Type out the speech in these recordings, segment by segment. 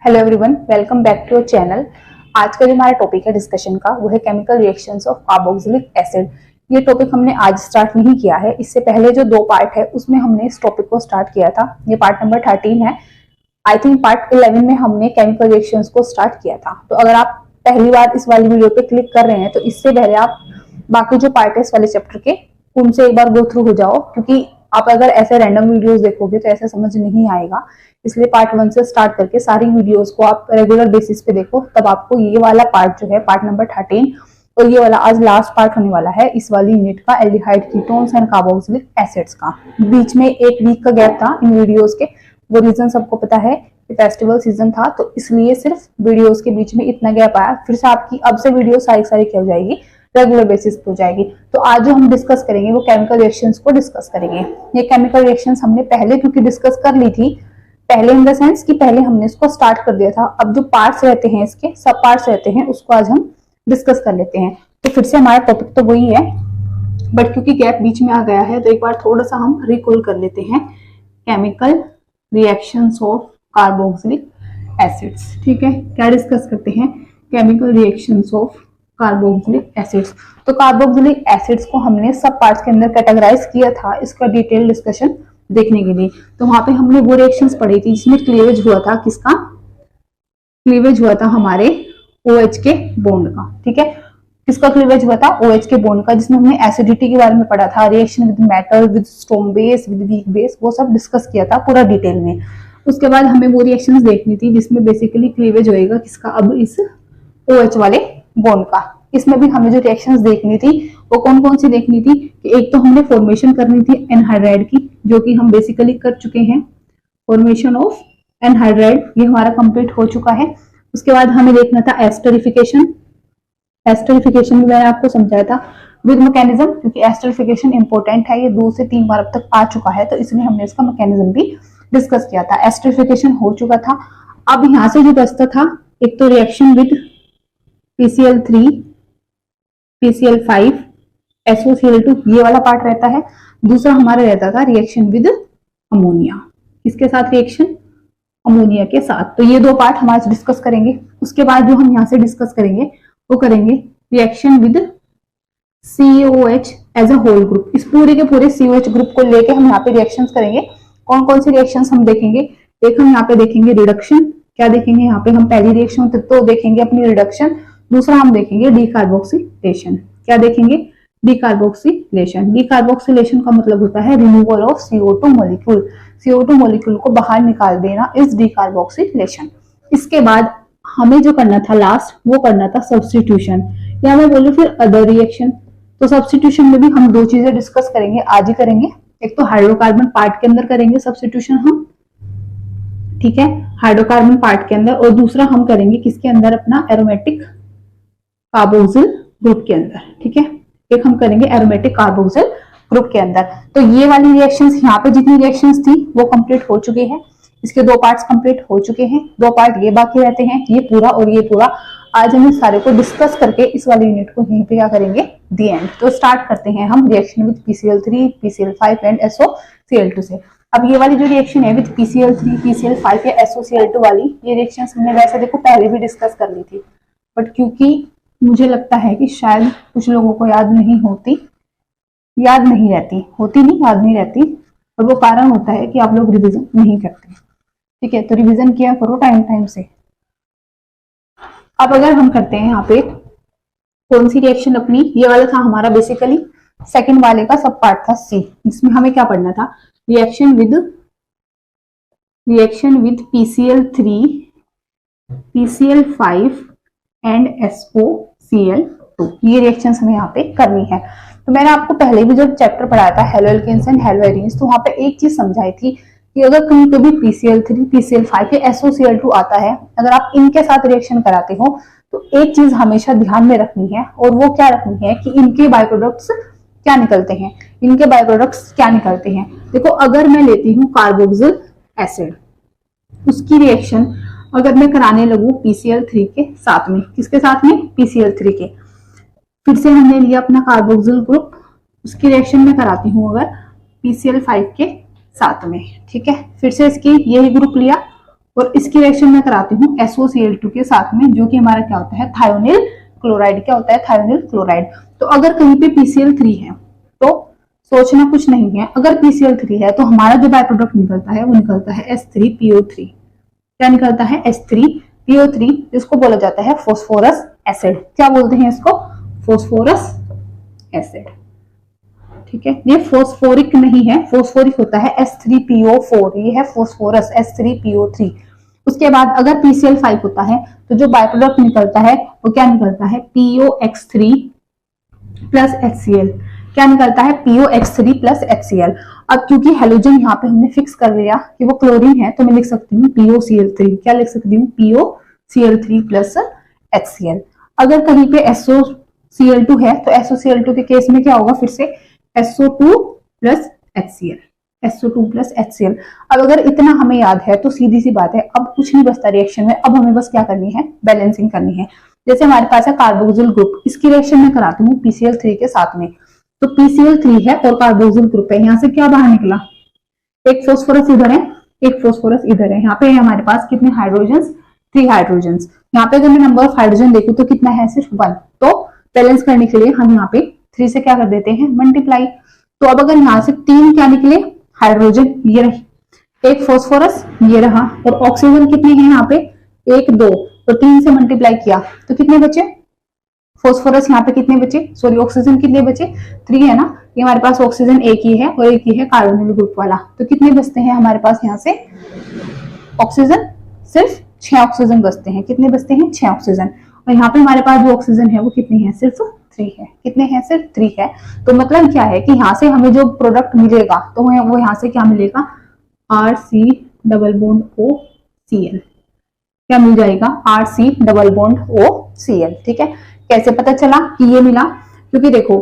Hello everyone, welcome back to your channel. आज का जो हमारा टॉपिक है डिस्कशन का वो है chemical reactions of carboxylic acid. ये टॉपिक हमने आज स्टार्ट नहीं किया है, इससे पहले जो 2 पार्ट है उसमें हमने इस टॉपिक को स्टार्ट किया था। ये पार्ट नंबर 13 है। आई थिंक पार्ट 11 में हमने केमिकल रिएक्शंस को स्टार्ट किया था। तो अगर आप पहली बार इस वाली वीडियो पे क्लिक कर रहे हैं तो इससे पहले आप बाकी जो पार्ट है इस वाले चैप्टर के उनसे एक बार गो थ्रू हो जाओ, क्योंकि आप अगर ऐसे रैंडम वीडियोस देखोगे तो ऐसे समझ नहीं आएगा। इसलिए पार्ट 1 से स्टार्ट करके सारी वीडियोस को आप रेगुलर बेसिस पे देखो, तब आपको ये वाला पार्ट जो है पार्ट नंबर 13 और ये वाला आज लास्ट पार्ट होने वाला है इस वाली यूनिट का, aldehyde ketones and carboxylic acids का। बीच में 1 वीक का गैप था इन वीडियोस के, वो रीजन सबको पता है कि फेस्टिवल सीजन था, तो इसलिए सिर्फ वीडियोस के बीच में इतना गैप आया। फिर से आपकी अब से वीडियो सारी क्या हो जाएगी, रेगुलर बेसिस पे हो जाएगी। तो आज जो हम डिस्कस करेंगे वो केमिकल रिएक्शंस को डिस्कस करेंगे। ये केमिकल रिएक्शंस हमने पहले क्योंकि डिस्कस कर ली थी, पहले इन द सेंस कि पहले हमने इसको स्टार्ट कर दिया था। अब जो पार्ट्स रहते हैं इसके सब पार्ट्स रहते हैं उसको आज हम डिस्कस कर लेते हैं। तो फिर से हमारा टॉपिक तो वही है, बट क्योंकि गैप बीच में आ गया है तो एक बार थोड़ा सा हम रिकॉल कर लेते हैं। Chemical reactions of carboxylic acids, ठीक है। क्या डिस्कस करते हैं? Chemical reactions of carboxylic acids. तो कार्बोक्सिलिक एसिड्स को हमने सब पार्ट्स के अंदर कैटेगराइज किया था इसका डिटेल डिस्कशन देखने के लिए। तो वहां पे हमने वो रिएक्शंस पढ़ी थी जिसमें क्लीवेज हुआ था। किसका क्लीवेज हुआ था? हमारे OH के बॉन्ड का, ठीक है। किसका क्लीवेज हुआ था? OH के बॉन्ड का, जिसमें हमने एसिडिटी के बारे में पढ़ा था, reaction with metal, with strong base, with weak base, वो सब डिस्कस किया था पूरा डिटेल में। उसके बाद हमें वो रिएक्शंस देखनी थी जिसमें बेसिकली क्लीवेज होएगा किसका? अब इस OH वाले बॉन्ड का। इसमें भी हमें जो रिएक्शंस देखनी थी वो कौन कौन सी देखनी थी कि एक तो हमने फॉर्मेशन करनी थी एनहाइड्राइड की, जो कि हम बेसिकली कर चुके हैं। फॉर्मेशन ऑफ एनहाइड्राइड ये हमारा कंप्लीट हो चुका है। उसके बाद हमें देखना था एस्टरिफिकेशन। एस्टरिफिकेशन भी मैंने आपको समझाया था विद मैकेनिज्म, क्योंकि एस्टरिफिकेशन इंपॉर्टेंट है, ये 2 से 3 बार अब तक आ चुका है, तो इसलिए हमने इसका मैकेनिज्म भी डिस्कस किया था। एस्टरिफिकेशन हो चुका था। अब यहाँ से जो बचता था, एक तो reaction with PCl3, PCl5, SOCl2 ये वाला पार्ट रहता है। दूसरा हमारा रहता था रिएक्शन विद अमोनिया। किसके साथ? रिएक्शन अमोनिया के साथ। तो ये 2 पार्ट हम आज डिस्कस करेंगे। उसके बाद जो हम यहाँ से डिस्कस करेंगे वो करेंगे reaction with COH as a whole group. इस पूरे के पूरे COH ग्रुप को लेके हम यहाँ पे रिएक्शंस करेंगे। कौन कौन सी रिएक्शंस हम देखेंगे? एक हम यहाँ पे देखेंगे रिडक्शन। क्या देखेंगे यहाँ पे? हम पहली रिएक्शन तो देखेंगे अपनी रिडक्शन। दूसरा हम देखेंगे डीकार्बोक्सिलेशन। क्या देखेंगे? डीकार्बोक्सिलेशन। डीकार्बोक्सिलेशन का मतलब होता है removal of CO2 molecule. CO2 molecule को बाहर निकाल देना इज डीकार्बोक्सिलेशन। इसके बाद हमें जो करना था लास्ट, वो करना था सब्स्टिट्यूशन, या मैं बोलूं फिर अदर रिएक्शन। तो सब्स्टिट्यूशन में भी हम 2 चीजें डिस्कस करेंगे, आज ही करेंगे। एक तो हाइड्रोकार्बन पार्ट के अंदर करेंगे सब्स्टिट्यूशन हम, ठीक है, हाइड्रोकार्बन पार्ट के अंदर। और दूसरा हम करेंगे किसके अंदर? अपना एरोमेटिक कार्बोक्सिल ग्रुप के अंदर, ठीक है। एक हम करेंगे एरोमेटिक कार्बोक्सिल ग्रुप के अंदर। तो ये वाली रिएक्शंस, यहाँ पे जितनी रिएक्शंस थी वो कंप्लीट हो चुके हैं। इसके 2 पार्ट्स कंप्लीट हो चुके हैं, 2 पार्ट ये बाकी रहते हैं, ये पूरा और ये पूरा। आज हम इस सारे को डिस्कस करके इस वाली यूनिट को यहीं पे क्या करेंगे? दी एंड। तो स्टार्ट करते हैं हम reaction with PCl3, PCl5 and SOCl2 से। अब ये वाली जो रिएक्शन है विद PCl3, PCl5 या SOCl2 वाली, ये रिएक्शंस हमने वैसे देखो पहले भी डिस्कस कर ली थी, बट क्योंकि मुझे लगता है कि शायद कुछ लोगों को याद नहीं होती, याद नहीं रहती, होती नहीं, याद नहीं रहती, और वो कारण होता है कि आप लोग रिवीजन नहीं करते, ठीक है। तो रिवीजन किया करो टाइम टाइम से। अब अगर हम करते हैं यहाँ पे कौन सी रिएक्शन अपनी, ये वाला था हमारा बेसिकली सेकंड वाले का सब पार्ट था C, जिसमें हमें क्या पढ़ना था? Reaction with PCl3, PCl5 and SOCl2, ये रिएक्शंस हमें यहाँ पे करनी है। तो मैंने आपको पहले भी जब चैप्टर पढ़ाया था haloalkanes and haloarenes, तो वहां पे एक चीज समझाई थी कि अगर कहीं कभी PCl3, PCl5 या SOCl2 आता है, अगर आप इनके साथ रिएक्शन कराते हो तो एक चीज हमेशा ध्यान में रखनी है, और वो क्या रखनी है कि इनके बाय प्रोडक्ट्स क्या निकलते हैं। इनके बाय प्रोडक्ट्स क्या निकलते हैं? देखो, अगर मैं लेती हूँ कार्बोक्सिल एसिड, उसकी रिएक्शन अगर मैं कराने लगूं PCl3 के साथ में, किसके साथ में? PCl3 के। फिर से हमने लिया अपना कार्बोक्सिल ग्रुप, उसकी रिएक्शन में कराती हूँ अगर PCl5 के साथ में, ठीक है। फिर से इसकी यही ग्रुप लिया और इसकी रिएक्शन मैं कराती हूँ SOCl2 के साथ में, जो कि हमारा क्या होता है, थायोनिल क्लोराइड। क्या होता है, थायोनिल क्लोराइड। तो अगर कहीं पे PCl3 है तो सोचना कुछ नहीं है, अगर PCl3 है तो हमारा जो बाय प्रोडक्ट निकलता है वो निकलता है H3PO3। क्या निकलता है, H3PO3, जिसको बोला जाता है फॉस्फोरस एसिड। क्या बोलते हैं इसको, फॉस्फोरस एसिड। ठीक है, ये फॉस्फोरिक नहीं है, फॉस्फोरिक होता है H3PO4, ये है फॉस्फोरस H3PO3। उसके बाद अगर PCl5 होता है तो जो बाय प्रोडक्ट निकलता है वो क्या निकलता है, POX3 प्लस HCl। क्या निकलता है, POX3 प्लस HCl। अब क्योंकि हेलोजन यहाँ पे हमने फिक्स कर लिया कि वो क्लोरीन है, तो मैं लिख सकती हूँ POCl3। क्या लिख सकती हूँ, POCl3 प्लस HCl। अगर कहीं पे SOCl2 है तो SOCl2 के केस में क्या होगा, फिर से SO2 plus HCl, SO2 plus HCl। अब अगर इतना हमें याद है तो सीधी सी बात है, अब कुछ नहीं बचता रिएक्शन में, अब हमें बस क्या करनी है, बैलेंसिंग करनी है। जैसे हमारे पास है कार्बोक्सिल ग्रुप, इसकी रिएक्शन में कराती हूँ PCl3 के साथ में। तो PCl3 है और कार्बोक्सिल ग्रुप है, यहाँ से क्या बाहर निकला, एक फोस्फोरस इधर है, एक फोस्फोरस इधर है। यहाँ पे है हमारे पास कितने हाइड्रोजन, 3 हाइड्रोजन। यहाँ पे अगर मैं नंबर ऑफ हाइड्रोजन देखूं तो कितना है, सिर्फ 1। तो बैलेंस करने के लिए हम यहाँ पे 3 से क्या कर देते हैं, मल्टीप्लाई। तो अब अगर यहाँ से 3 क्या निकले, हाइड्रोजन, ये रही, एक फोस्फोरस ये रहा, और ऑक्सीजन कितने हैं यहाँ पे, 1 2, तो 3 से मल्टीप्लाई किया तो कितने बचे, फोस्फोरस यहाँ पे कितने बचे, सॉरी ऑक्सीजन कितने बचे, 3 है ना। ये हमारे पास ऑक्सीजन एक ही है और एक ही है कार्बोनिल ग्रुप वाला, तो कितने बचते हैं हमारे पास यहाँ से, ऑक्सीजन सिर्फ 6 ऑक्सीजन बचते हैं। कितने बचते हैं, 6 ऑक्सीजन। और यहाँ पे हमारे पास जो ऑक्सीजन है वो कितनी है, सिर्फ 3 है। कितने हैं, सिर्फ 3 है। तो मतलब क्या है कि यहाँ से हमें जो प्रोडक्ट मिलेगा तो वो यहाँ से क्या मिलेगा, RC डबल बॉन्ड OCl। क्या मिल जाएगा, RC डबल बॉन्ड OCl। ठीक है, कैसे पता चला कि ये मिला, क्योंकि देखो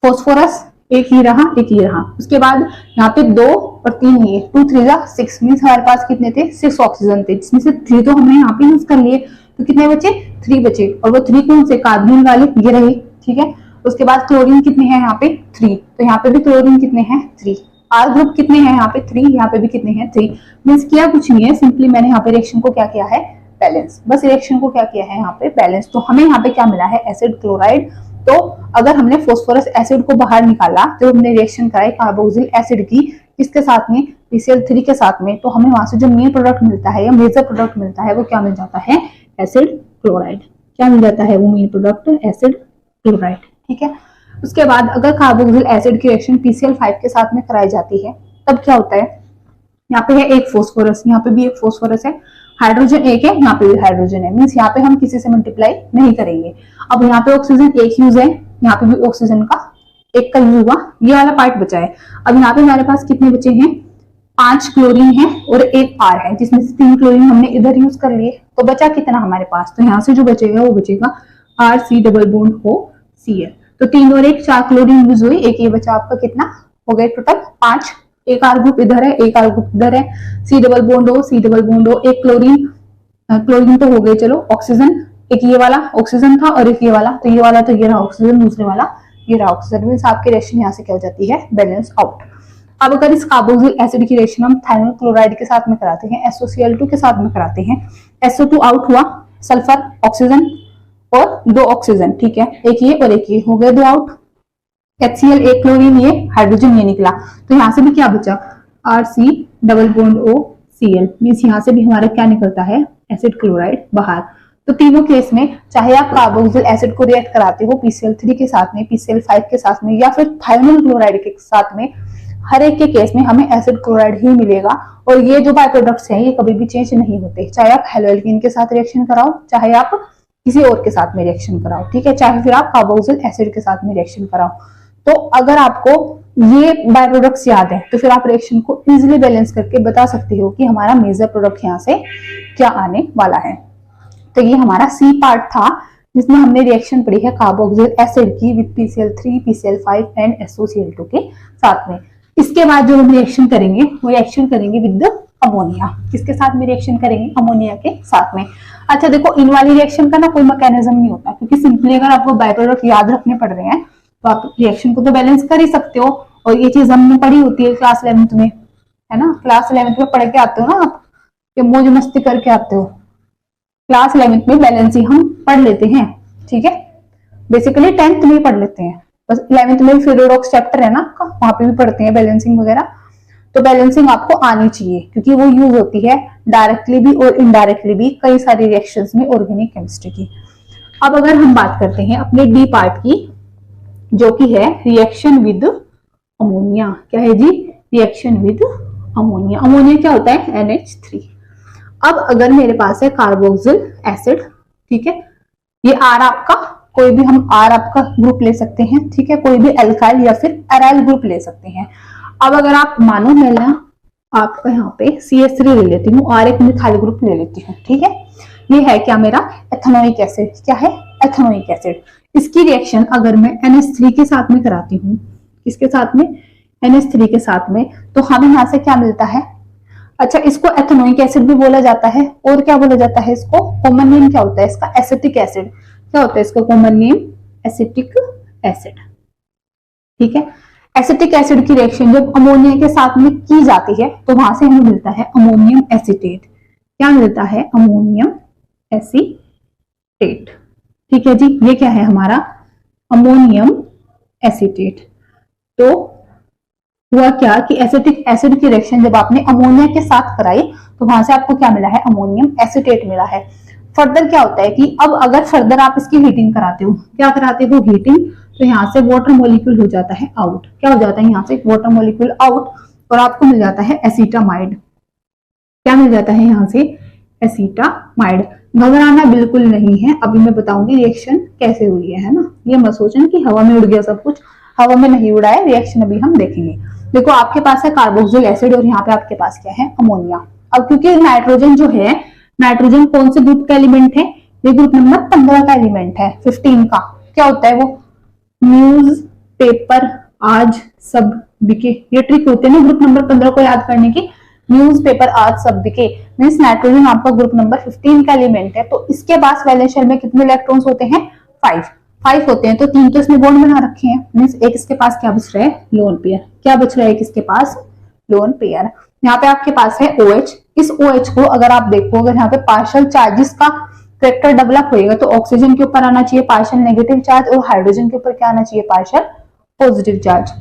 फोस्फोरस एक ही रहा, एक ही रहा। उसके बाद यहाँ पे 2 और 3 ये 2 3 जा 6 मीन्स हमारे पास कितने थे, 6 ऑक्सीजन थे, जिसमें से 3 तो हमने यहाँ पे यूज कर लिए। तो कितने बचे, 3 बचे, और वो 3 कौन से, कार्बोनिल वाले, ये रहे। ठीक है, उसके बाद क्लोरीन कितने हैं यहाँ पे, 3, तो यहाँ पे भी क्लोरीन कितने हैं, 3। R ग्रुप कितने हैं यहाँ पे, 3, यहाँ पे भी कितने हैं, 3। मीन्स किया कुछ नहीं है, सिंपली मैंने यहाँ पे रिएक्शन को क्या किया है, बैलेंस। बस रिएक्शन को क्या किया है यहाँ पे, बैलेंस। तो हमें यहाँ पे क्या मिला है, एसिड क्लोराइड। तो अगर हमने फोस्फोरस एसिड को बाहर निकाला तो हमने रिएक्शन कराई कार्बोक्सिल एसिड की, इसके साथ में PCl3 के साथ में, तो हमें वहां से जो मेन प्रोडक्ट मिलता है या मेजर प्रोडक्ट मिलता है वो क्या मिल जाता है, एसिड क्लोराइड। क्या मिल जाता है, वो मेन प्रोडक्ट एसिड क्लोराइड। ठीक है, उसके बाद अगर कार्बोक्सिल एसिड की रिएक्शन PCl5 के साथ में कराई जाती है तब क्या होता है, यहाँ पे है एक फोस्फोरस, यहाँ पे भी एक फोस्फोरस है, हाइड्रोजन एक है, यहाँ पे भी हाइड्रोजन है। मीन्स यहाँ पे हम किसी से मल्टीप्लाई नहीं करेंगे। अब यहाँ पे ऑक्सीजन एक यूज है, यहाँ पे भी ऑक्सीजन का एक का यूज हुआ, ये वाला पार्ट बचा है। अब यहाँ पे हमारे पास कितने बचे हैं, 5 क्लोरीन है और एक R है, जिसमें से 3 क्लोरीन हमने इधर यूज कर लिए। तो बचा कितना हमारे पास, तो यहाँ से जो बचेगा वो बचेगा RC डबल बॉन्ड OCl। तो 3 और 1 4 क्लोरीन यूज हुई, एक ये बचा आपका, कितना हो गए टोटल 5। एक R ग्रुप इधर है, एक R ग्रुप इधर है, C डबल बॉन्ड O, एक क्लोरीन, क्लोरीन तो हो गए, चलो ऑक्सीजन, एक ये वाला ऑक्सीजन था और एक ये वाला, तो ये वाला तो ये रहा ऑक्सीजन, दूसरे वाला ये रहा ऑक्सीजन। मींस आपकी रिएक्शन यहाँ से क्या हो जाती है, बैलेंस आउट। अब अगर इस कार्बोक्सिल एसिड की रिएक्शन हम थायोनिल क्लोराइड के साथ में कराते हैं, SOCl2 के साथ में कराते हैं, SO2 आउट हुआ, सल्फर ऑक्सीजन और 2 ऑक्सीजन, ठीक है, एक ये और एक ये, हो गए 2 आउट। HCl एक क्लोरीन, ये हाइड्रोजन ये निकला, तो यहाँ से भी क्या बचा, RC double bond OCl। Means यहाँ से भी हमारा क्या निकलता है, एसिड क्लोराइड बाहर। तो तीनों केस में चाहे आप कार्बोक्सिल एसिड को रिएक्ट कराते हो PCl3 के साथ में, PCl5 के साथ में, या फिर थायोनिल क्लोराइड के साथ में, हर एक के केस में हमें एसिड क्लोराइड ही मिलेगा। और ये जो बाय प्रोडक्ट्स हैं ये कभी भी चेंज नहीं होते, चाहे आप हेलोएल्कीन के साथ रिएक्शन कराओ, चाहे आप किसी और के साथ में रिएक्शन कराओ, ठीक है, चाहे फिर आप कार्बोक्सिल एसिड के साथ में रिएक्शन कराओ। तो अगर आपको ये बाय प्रोडक्ट्स याद है तो फिर आप रिएक्शन को इजीली बैलेंस करके बता सकते हो कि हमारा मेजर प्रोडक्ट यहाँ से क्या आने वाला है। तो ये हमारा C पार्ट था जिसमें हमने रिएक्शन पढ़ी है कार्बोक्सिल एसिड की with PCl3, PCl5 and SOCl2 के साथ में। इसके बाद जो हम रिएक्शन करेंगे वो रिएक्शन करेंगे विद अमोनिया। किसके साथ में रिएक्शन करेंगे, अमोनिया के साथ में। अच्छा देखो, इन वाली रिएक्शन का ना कोई मैकेनिज्म नहीं होता, क्योंकि सिंपली अगर आपको बाय प्रोडक्ट याद रखने पड़ रहे हैं तो आप रिएक्शन को तो बैलेंस कर ही सकते हो। और ये चीज हमने पढ़ी होती है क्लास 11th में, है ना, क्लास 11th में पढ़ के आते हो ना आप, कि मौज मस्ती करके आते हो। क्लास 11th में बैलेंसिंग हम पढ़ लेते हैं, ठीक है, बेसिकली 10th में पढ़ लेते हैं, बस 11th में फिलोडॉक्स चैप्टर है ना आपका, वहां पे भी पढ़ते हैं बैलेंसिंग वगैरह। तो बैलेंसिंग आपको आनी चाहिए क्योंकि वो यूज होती है डायरेक्टली भी और इनडायरेक्टली भी कई सारी रिएक्शंस में ऑर्गेनिक केमिस्ट्री की। अब अगर हम बात करते हैं अपने डी पार्ट की, जो कि है रिएक्शन विद अमोनिया। क्या है जी? Reaction with ammonia. अमोनिया क्या होता है? NH3। अब अगर मेरे पास है कार्बोक्सिल एसिड, ठीक है, ये आर आपका, कोई भी हम आर आपका ग्रुप ले सकते हैं, ठीक है, कोई भी एल्काइल या फिर एराइल ग्रुप ले सकते हैं। अब अगर आप मानो मैं आपका यहाँ पे CH3 ले लेती हूँ और एक मिथाइल ग्रुप ले लेती हूँ, ठीक है, ये है क्या मेरा एथेनोइक एसिड। क्या है? Ethanoic acid. इसकी रिएक्शन अगर मैं NH3 के साथ में कराती हूँ, किसके साथ में? NH3 के साथ में, तो हमें यहाँ से क्या मिलता है? अच्छा, इसको एथेनोइक एसिड भी बोला जाता है, और क्या बोला जाता है इसको? कॉमन नेम क्या होता है इसका? Acetic acid. क्या होता है इसका कॉमन नेम? एसिटिक एसिड, ठीक है। एसिटिक एसिड की रिएक्शन जब अमोनिया के साथ में की जाती है तो वहां से हमें मिलता है अमोनियम एसीटेट। क्या मिलता है? अमोनियम एसीटेट, ठीक है जी। ये क्या है हमारा? Ammonium acetate. तो हुआ क्या कि एसिटिक एसिड की रिएक्शन जब आपने अमोनिया के साथ कराई तो वहां से आपको क्या मिला है? अमोनियम एसीटेट मिला है। फर्दर क्या होता है कि अब अगर फर्दर आप इसकी हीटिंग कराते हो, क्या कराते हो? हीटिंग, तो यहाँ से वाटर मॉलिक्यूल हो जाता है आउट। क्या हो जाता है? यहाँ से वाटर मॉलिक्यूल आउट और आपको मिल जाता है एसीटामाइड। क्या मिल जाता है यहाँ से? एसीटामाइड। घबराना बिल्कुल नहीं है, अभी मैं बताऊंगी रिएक्शन कैसे हुई है ना। ये मत सोचना कि हवा में उड़ गया सब कुछ, हवा में नहीं उड़ा है, रिएक्शन अभी हम देखेंगे। देखो आपके पास है कार्बोक्सिल एसिड और यहाँ पे आपके पास क्या है? अमोनिया। अब क्योंकि नाइट्रोजन जो है, नाइट्रोजन कौन से ग्रुप का एलिमेंट है? ये ग्रुप नंबर 15 का एलिमेंट है, 15 का। क्या होता है वो? न्यूज पेपर आज सब बिके। ये ट्रिक होते हैं ना ग्रुप नंबर 15 को याद करने की। न्यूज पेपर आज सब बिके मीन्स नाइट्रोजन आपका ग्रुप नंबर 15 का एलिमेंट है। तो इसके पास वैलेंस शेल में कितने इलेक्ट्रॉन्स होते हैं? 5 होते हैं। तो 3 तो इसने बॉन्ड बना रखे हैं, मीन्स एक इसके पास क्या बच रहा है? Lone pair. क्या बच रहा है? एक इसके पास लोन पेयर। यहाँ पे आपके पास है OH। इस OH को अगर आप देखो, अगर यहाँ पे पार्शियल चार्जेस का फैक्टर डेवलप होएगा तो ऑक्सीजन के ऊपर आना चाहिए पार्शियल नेगेटिव चार्ज और हाइड्रोजन के ऊपर क्या आना चाहिए? Partial positive charge.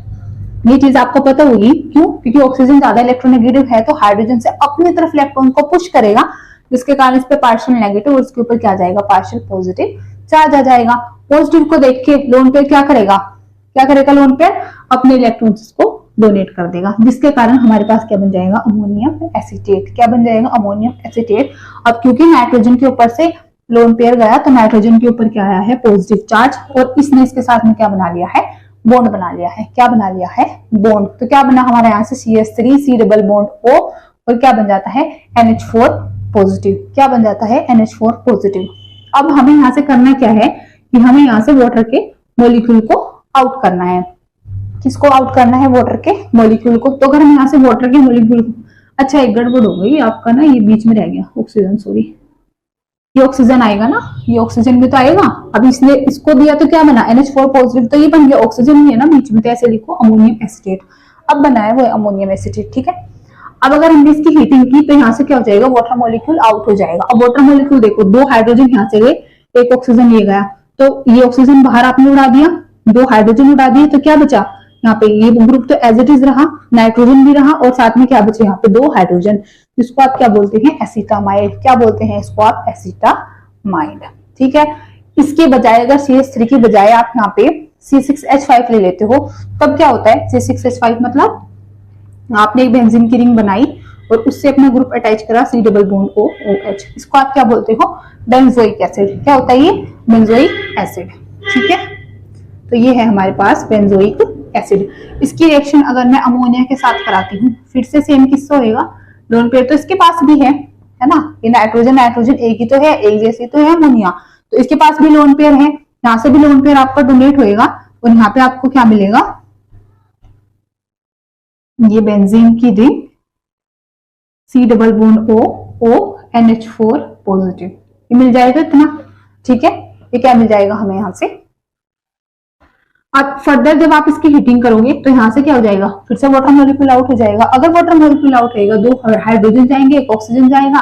ये चीज आपको पता होगी, क्यों? क्योंकि ऑक्सीजन ज्यादा इलेक्ट्रोनेगेटिव है तो हाइड्रोजन से अपनी तरफ इलेक्ट्रॉन को पुश करेगा, जिसके कारण इस पे पार्शियल नेगेटिव और इसके ऊपर क्या आ जाएगा? पार्शियल पॉजिटिव चार्ज आ जाएगा। पॉजिटिव को देख के लोन पेयर क्या करेगा? क्या करेगा लोन पेयर? अपने इलेक्ट्रॉन्स को डोनेट कर देगा, जिसके कारण हमारे पास क्या बन जाएगा? Ammonium acetate. क्या बन जाएगा? Ammonium acetate. अब क्योंकि नाइट्रोजन के ऊपर से लोन पेयर गया तो नाइट्रोजन के ऊपर क्या आया है? पॉजिटिव चार्ज, और इसने इसके साथ में क्या बना लिया है? बॉन्ड बना लिया है। क्या बना लिया है? बॉन्ड। तो क्या बना हमारे यहाँ से? CH3 C double bond O, और क्या बन जाता है? NH4 positive. क्या बन जाता है? NH4 positive. अब हमें यहाँ से करना क्या है कि हमें यहाँ से वाटर के मॉलिक्यूल को आउट करना है। किसको आउट करना है? वाटर के मॉलिक्यूल को। तो अगर हम यहाँ से वाटर के मॉलिक्यूल को, अच्छा एक गड़बड़ हो गई आपका ना, ये बीच में रह गया ऑक्सीजन, सॉरी। ये ऑक्सीजन आएगा ना, ये ऑक्सीजन भी तो आएगा। अब इसने इसको दिया तो क्या बना? NH4 positive. तो ये बन गया ऑक्सीजन ही है ना बीच में, तो ऐसे लिखो अमोनियम एसीटेट। अब बना है वो अमोनियम एसीटेट, ठीक है। अब अगर हमने इसकी हीटिंग की तो यहाँ से क्या हो जाएगा? वाटर मॉलिक्यूल आउट हो जाएगा। अब वाटर मॉलिक्यूल देखो, 2 हाइड्रोजन यहाँ से गए, एक ऑक्सीजन ये गया, तो ये ऑक्सीजन बाहर आपने उड़ा दिया, 2 हाइड्रोजन उड़ा दिए, तो क्या बचा यहाँ पे? ये ग्रुप तो एज इट इज रहा, नाइट्रोजन भी रहा, और साथ में क्या बचे? यहाँ पे 2 हाइड्रोजन, जिसको आप क्या बोलते हैं? एसीटामाइड। क्या बोलते हैं इसको आप? एसीटामाइड, ठीक है। इसके बजाय अगर CH3 की बजाय आप यहाँ पे C6H5 ले लेते हो, तब क्या होता है? C6H5 मतलब आपने एक बेंजीन की रिंग बनाई और उससे अपना ग्रुप अटैच करा C डबल बॉन्ड OH। इसको आप क्या बोलते हो? Benzoic acid. क्या होता है ये? बेंजोइक एसिड, ठीक है। तो ये है हमारे पास बेंजोइक एसिड। इसकी रिएक्शन अगर मैं अमोनिया के साथ कराती हूँ, फिर से सेम किस्सा होएगा। लोन पेयर तो इसके पास भी है ना, ये नाइट्रोजन नाइट्रोजन एक ही तो है, एक जैसी तो है अमोनिया, तो इसके पास भी लोन पेयर है। यहाँ से भी लोन पेयर आपका डोनेट होएगा और यहाँ पे आपको क्या मिलेगा? ये बेंजीन की ring C double bond O NH4 positive, ये मिल जाएगा इतना, ठीक है। ये क्या मिल जाएगा हमें यहाँ से? अब फर्दर जब आप इसकी हीटिंग करोगे तो यहाँ से क्या हो जाएगा, फिर से वाटर मॉलिक्यूल आउट हो जाएगा। अगर वाटर मॉलिक्यूल आउट रहेगा, दो हाइड्रोजन जाएंगे, एक ऑक्सीजन जाएगा,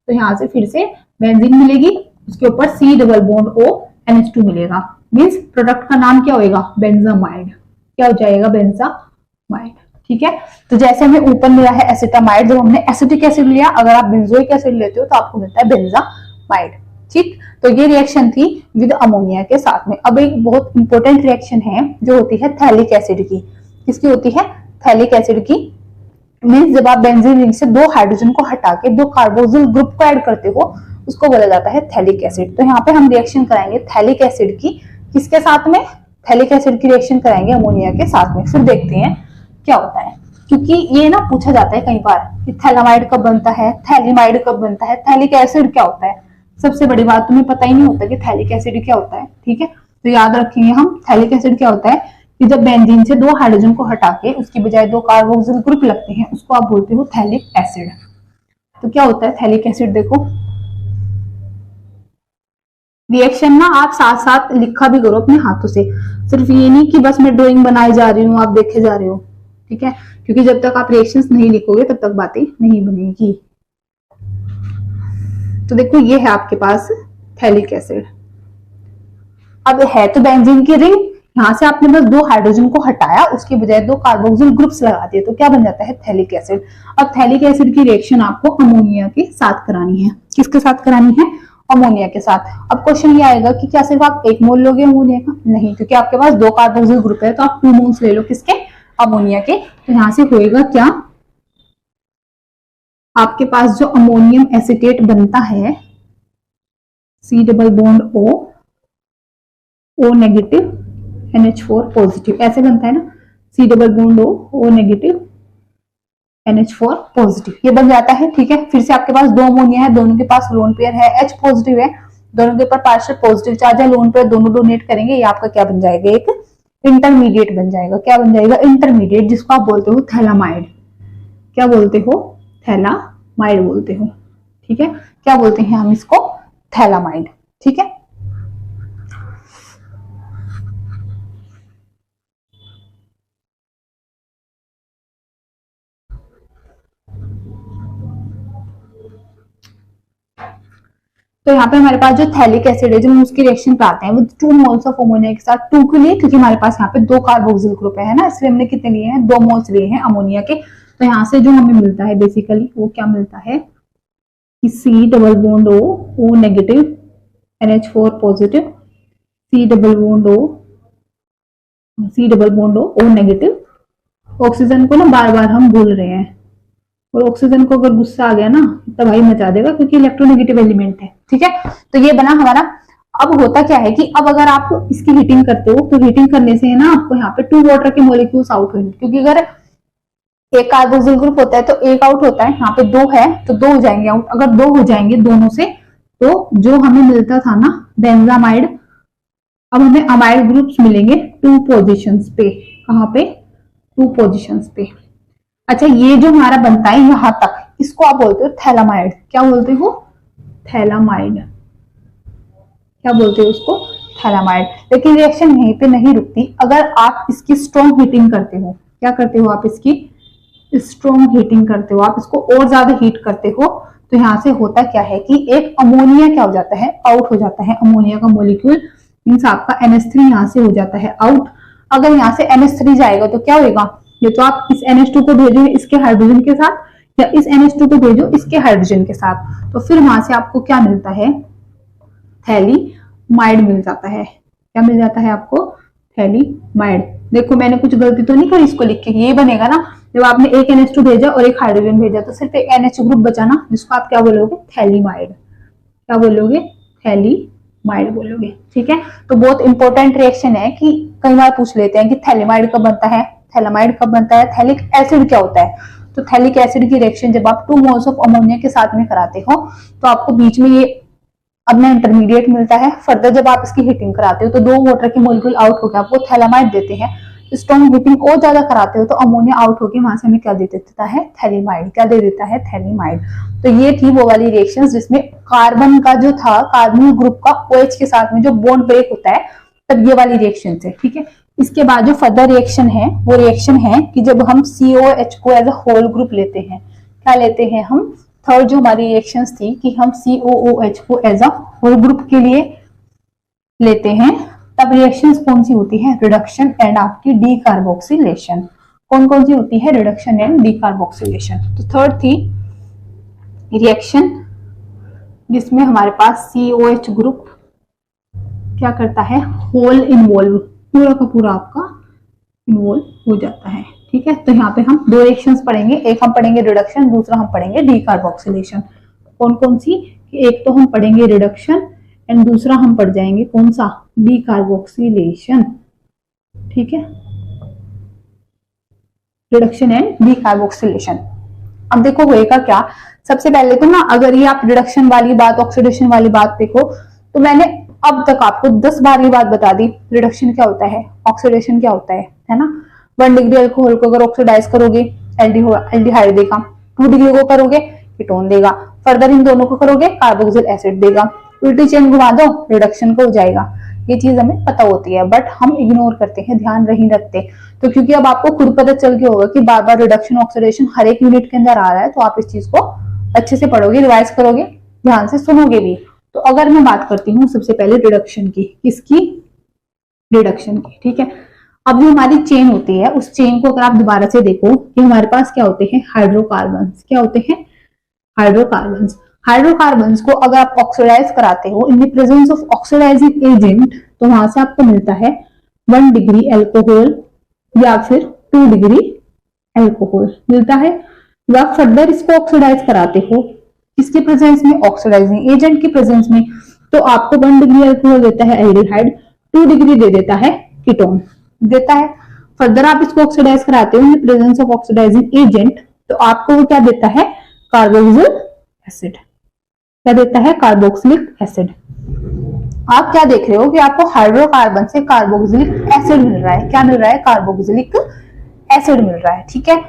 तो यहाँ से फिर से बेंजीन मिलेगी, उसके ऊपर C double bond O NH2 मिलेगा। मींस प्रोडक्ट का नाम क्या होएगा, बेंजामाइड। क्या हो जाएगा, बेंजामाइड। ठीक है, तो जैसे हमें ऊपर मिला है एसिटामाइड, जब हमने एसिटिक एसिड लिया, अगर आप बेंजोइक एसिड लेते हो तो आपको मिलता है बेंजामाइड। ठीक, तो ये रिएक्शन थी विद अमोनिया के साथ में। अब एक बहुत इंपॉर्टेंट रिएक्शन है जो होती है थैलिक एसिड की। किसकी होती है, थैलिक एसिड की। मींस जब आप बेंजीन रिंग से दो हाइड्रोजन को हटा के दो कार्बोक्सिल ग्रुप को ऐड करते हो, उसको बोला जाता है थैलिक एसिड। तो यहाँ पे हम रिएक्शन कराएंगे थैलिक एसिड की, किसके साथ में, थैलिक एसिड की रिएक्शन कराएंगे अमोनिया के साथ में। फिर देखते हैं क्या होता है, क्योंकि ये ना पूछा जाता है कई बार कि थैलामाइड कब बनता है, थैलीमाइड कब बनता है, थैलिक एसिड क्या होता है। सबसे बड़ी बात, तुम्हें पता ही नहीं होता कि थैलिक एसिड क्या होता है। ठीक है, तो याद रखेंगे हम, थैलिक एसिड क्या होता है कि जब बेंजीन से दो हाइड्रोजन को हटा के उसकी बजाय दो कार्बोक्सिल ग्रुप लगते हैं, उसको आप बोलते हो थैलिक एसिड। तो क्या होता है थैलिक एसिड, देखो रिएक्शन ना आप साथ साथ लिखा भी करो अपने हाथों से, सिर्फ ये नहीं कि बस मैं ड्राइंग बनाई जा रही हूँ आप देखे जा रहे हो। ठीक है, क्योंकि जब तक आप रिएक्शंस नहीं लिखोगे तब तक बातें नहीं बनेगी। तो देखो ये है आपके पास थैलिक एसिड। अब है तो बेंजीन की रिंग, यहां से आपने बस दो हाइड्रोजन को हटाया, उसके बजाय दो कार्बोक्सिल ग्रुप्स लगा दिए, तो क्या बन जाता है थैलिक एसिड। अब थैलिक एसिड की रिएक्शन आपको अमोनिया के साथ करानी है। किसके साथ करानी है, अमोनिया के साथ। अब क्वेश्चन ये आएगा कि क्या सिर्फ आप एक मोल लोगे अमोनिया का, नहीं, क्योंकि आपके पास दो कार्बोक्सिल ग्रुप है, तो आप 2 मोल्स ले लो, किसके, अमोनिया के। तो यहां से होएगा क्या, आपके पास जो अमोनियम एसिटेट बनता है C double bond O negative NH4 positive, ऐसे बनता है ना, C double bond O negative NH4 positive, ये बन जाता है। ठीक है, फिर से आपके पास दो अमोनिया है, दोनों के पास लोन पेयर है, H पॉजिटिव है, दोनों के ऊपर पार्शियल पॉजिटिव चार्ज है, लोन पेयर दोनों डोनेट करेंगे, ये आपका क्या बन जाएगा, एक इंटरमीडिएट बन जाएगा। क्या बन जाएगा, इंटरमीडिएट, जिसको आप बोलते हो थैलामाइड। क्या बोलते हो, थैलामाइड बोलते हो। ठीक है, क्या बोलते हैं हम इसको, थैलामाइड। ठीक है, तो यहाँ पे हमारे पास जो थैलिक एसिड है, जो हम उसकी रिएक्शन कराते हैं वो 2 मोल्स ऑफ अमोनिया के साथ, 2 के लिए क्योंकि हमारे पास यहाँ पे दो कार्बोक्सिल ग्रुप है ना, इसलिए हमने कितने लिए हैं, 2 मोल्स लिए हैं अमोनिया के। तो यहाँ से जो हमें मिलता है बेसिकली वो क्या मिलता है कि C double bond O negative NH4 positive, C double bond O negative. Oxygen को ना बार बार हम भूल रहे हैं, और ऑक्सीजन को अगर गुस्सा आ गया ना तब भाई मचा देगा, क्योंकि इलेक्ट्रोनेगेटिव एलिमेंट है। ठीक है, तो ये बना हमारा। अब होता क्या है कि अब अगर आप इसकी हीटिंग करते हो तो हीटिंग करने से है ना आपको यहाँ पे 2 वाटर के मोलिक्यूल्स आउट होंगे, क्योंकि अगर एक कार्बोक्सिल ग्रुप होता है तो एक आउट होता है, यहाँ पे 2 है तो 2 हो जाएंगे आउट। अगर 2 हो जाएंगे दोनों से, तो जो हमें मिलता था ना बेंजामाइड, अब हमें अमाइड ग्रुप्स मिलेंगे 2 पोजिशंस पे। कहाँ पे, 2 पोजिशंस पे। अच्छा, ये जो हमारा बनता है यहां तक, इसको आप बोलते हो थैलामाइड। क्या बोलते हो, थैलामाइड। क्या बोलते हो उसको, थैलामाइड। लेकिन रिएक्शन यहीं पे नहीं रुकती, अगर आप इसकी स्ट्रॉन्ग हीटिंग करते हो, क्या करते हो आप, इसकी स्ट्रॉन्ग हीटिंग करते हो, आप इसको और ज्यादा हीट करते हो, तो यहाँ से होता क्या है कि एक अमोनिया क्या हो जाता है, आउट हो जाता है। अमोनिया का मोलिक्यूल मीन्स आपका NH3 यहाँ से हो जाता है आउट। अगर यहाँ से NH3 जाएगा तो क्या होगा, ये तो आप इस NH2 को भेजो इसके हाइड्रोजन के साथ, या इस NH2 को भेजो इसके हाइड्रोजन के साथ, तो फिर वहां से आपको क्या मिलता है, थैलीमाइड मिल जाता है। क्या मिल जाता है आपको, थैलीमाइड। देखो मैंने कुछ गलती तो नहीं करी इसको लिख के, ये बनेगा ना, जब आपने एक NH2 भेजा और एक हाइड्रोजन भेजा तो सिर्फ एक NH ग्रुप बचा ना, जिसको आप क्या बोलोगे, थैलीमाइड। क्या बोलोगे, थैलीमाइड बोलोगे। ठीक है, तो बहुत इंपॉर्टेंट रिएक्शन है कि कई बार पूछ लेते हैं कि थैलीमाइड कब बनता है, थैलामाइड कब बनता है, थैलिक एसिड क्या होता है। तो थैलिक एसिड की रिएक्शन जब आप 2 मोल्स ऑफ अमोनिया के साथ में कराते हो तो आपको बीच में ये अपना इंटरमीडिएट मिलता है। फर्दर जब आप इसकी हीटिंग कराते हो तो 2 वाटर के मोलिक्यूल आउट होकर आपको थैलामाइड देते हैं। स्ट्रॉन्ग हीटिंग और ज्यादा कराते हो तो अमोनिया आउट होकर वहां से हमें क्या दे देता है, थैलीमाइड। क्या दे देता है, थैलीमाइड। तो ये थी वो वाली रिएक्शन जिसमें कार्बन का जो था, कार्बन ग्रुप का OH के साथ में जो बॉन्ड ब्रेक होता है, तब ये वाली रिएक्शन है। ठीक है, इसके बाद जो फर्दर रिएक्शन है वो रिएक्शन है कि जब हम COH को एज अ होल ग्रुप लेते हैं, क्या लेते हैं हम, थर्ड जो हमारी रिएक्शंस थी कि हम COOH को एज अ होल ग्रुप के लिए लेते हैं, तब रिएक्शंस कौन सी होती है, रिडक्शन एंड आपकी डीकार्बोक्सिलेशन। कौन कौन सी होती है, रिडक्शन एंड डीकार्बोक्सिलेशन। तो थर्ड थी रिएक्शन जिसमें हमारे पास COH ग्रुप क्या करता है, होल इन्वॉल्व, पूरा का पूरा आपका इन्वॉल्व हो जाता है। ठीक है, तो यहाँ पे हम दो रिएक्शंस पढ़ेंगे, एक हम पढ़ेंगे रिडक्शन, दूसरा हम पढ़ेंगे डीकार्बोक्सिलेशन। कौन कौन सी, एक तो हम पढ़ेंगे रिडक्शन एंड दूसरा हम पढ़ जाएंगे कौन सा, डीकार्बोक्सिलेशन। ठीक है, रिडक्शन एंड डीकार्बोक्सिलेशन। अब देखो होएगा क्या, सबसे पहले तो ना अगर ये आप रिडक्शन वाली बात, ऑक्सीडेशन वाली बात देखो, तो मैंने अब तक आपको 10 बार ये बात बता दी, रिडक्शन क्या होता है, ऑक्सीडेशन क्या होता है ना। 1 डिग्री अल्कोहल को अगर ऑक्सीडाइज करोगे एल्डिहाइड देगा, 2 डिग्री को करोगे कीटोन देगा, फर्दर इन दोनों को करोगे कार्बोक्सिल एसिड देगा, उल्टी चेन घुमा दो रिडक्शन को हो जाएगा। ये चीज हमें पता होती है बट हम इग्नोर करते हैं, ध्यान नहीं रखते। तो क्योंकि अब आपको खुद पता चल गया होगा कि बार बार रिडक्शन ऑक्सीडेशन हर एक यूनिट के अंदर आ रहा है, तो आप इस चीज को अच्छे से पढ़ोगे, रिवाइज करोगे, ध्यान से सुनोगे भी। तो अगर मैं बात करती हूँ सबसे पहले रिडक्शन की, किसकी, रिडक्शन की। ठीक है, अब जो हमारी चेन होती है उस चेन को अगर आप दोबारा से देखो कि हमारे पास क्या होते हैं, हाइड्रोकार्बन्स। क्या होते हैं, हाइड्रोकार्बन्स। हाइड्रोकार्बन्स को अगर आप ऑक्सीडाइज कराते हो in the presence of oxidising agent, तो वहां से आपको मिलता है 1 डिग्री अल्कोहल या फिर 2 डिग्री अल्कोहल मिलता है। या फर्दर इसको ऑक्सीडाइज कराते हो किसके प्रेजेंस में, ऑक्सीडाइजिंग एजेंट के प्रेजेंस में, तो आपको 1 डिग्री अल्कोहल देता है एल्डिहाइड, 2 डिग्री दे देता है कीटोन देता है। फर्दर आप इसको ऑक्सीडाइज कराते हो in the presence of oxidising agent, तो आपको वो क्या देता है, कार्बोक्सिलिक एसिड। क्या देता है, कार्बोक्सिलिक एसिड। आप क्या देख रहे हो कि आपको हाइड्रोकार्बन से कार्बोक्सिलिक एसिड मिल रहा है, क्या मिल रहा है, कार्बोक्सिलिक एसिड मिल रहा है। ठीक है,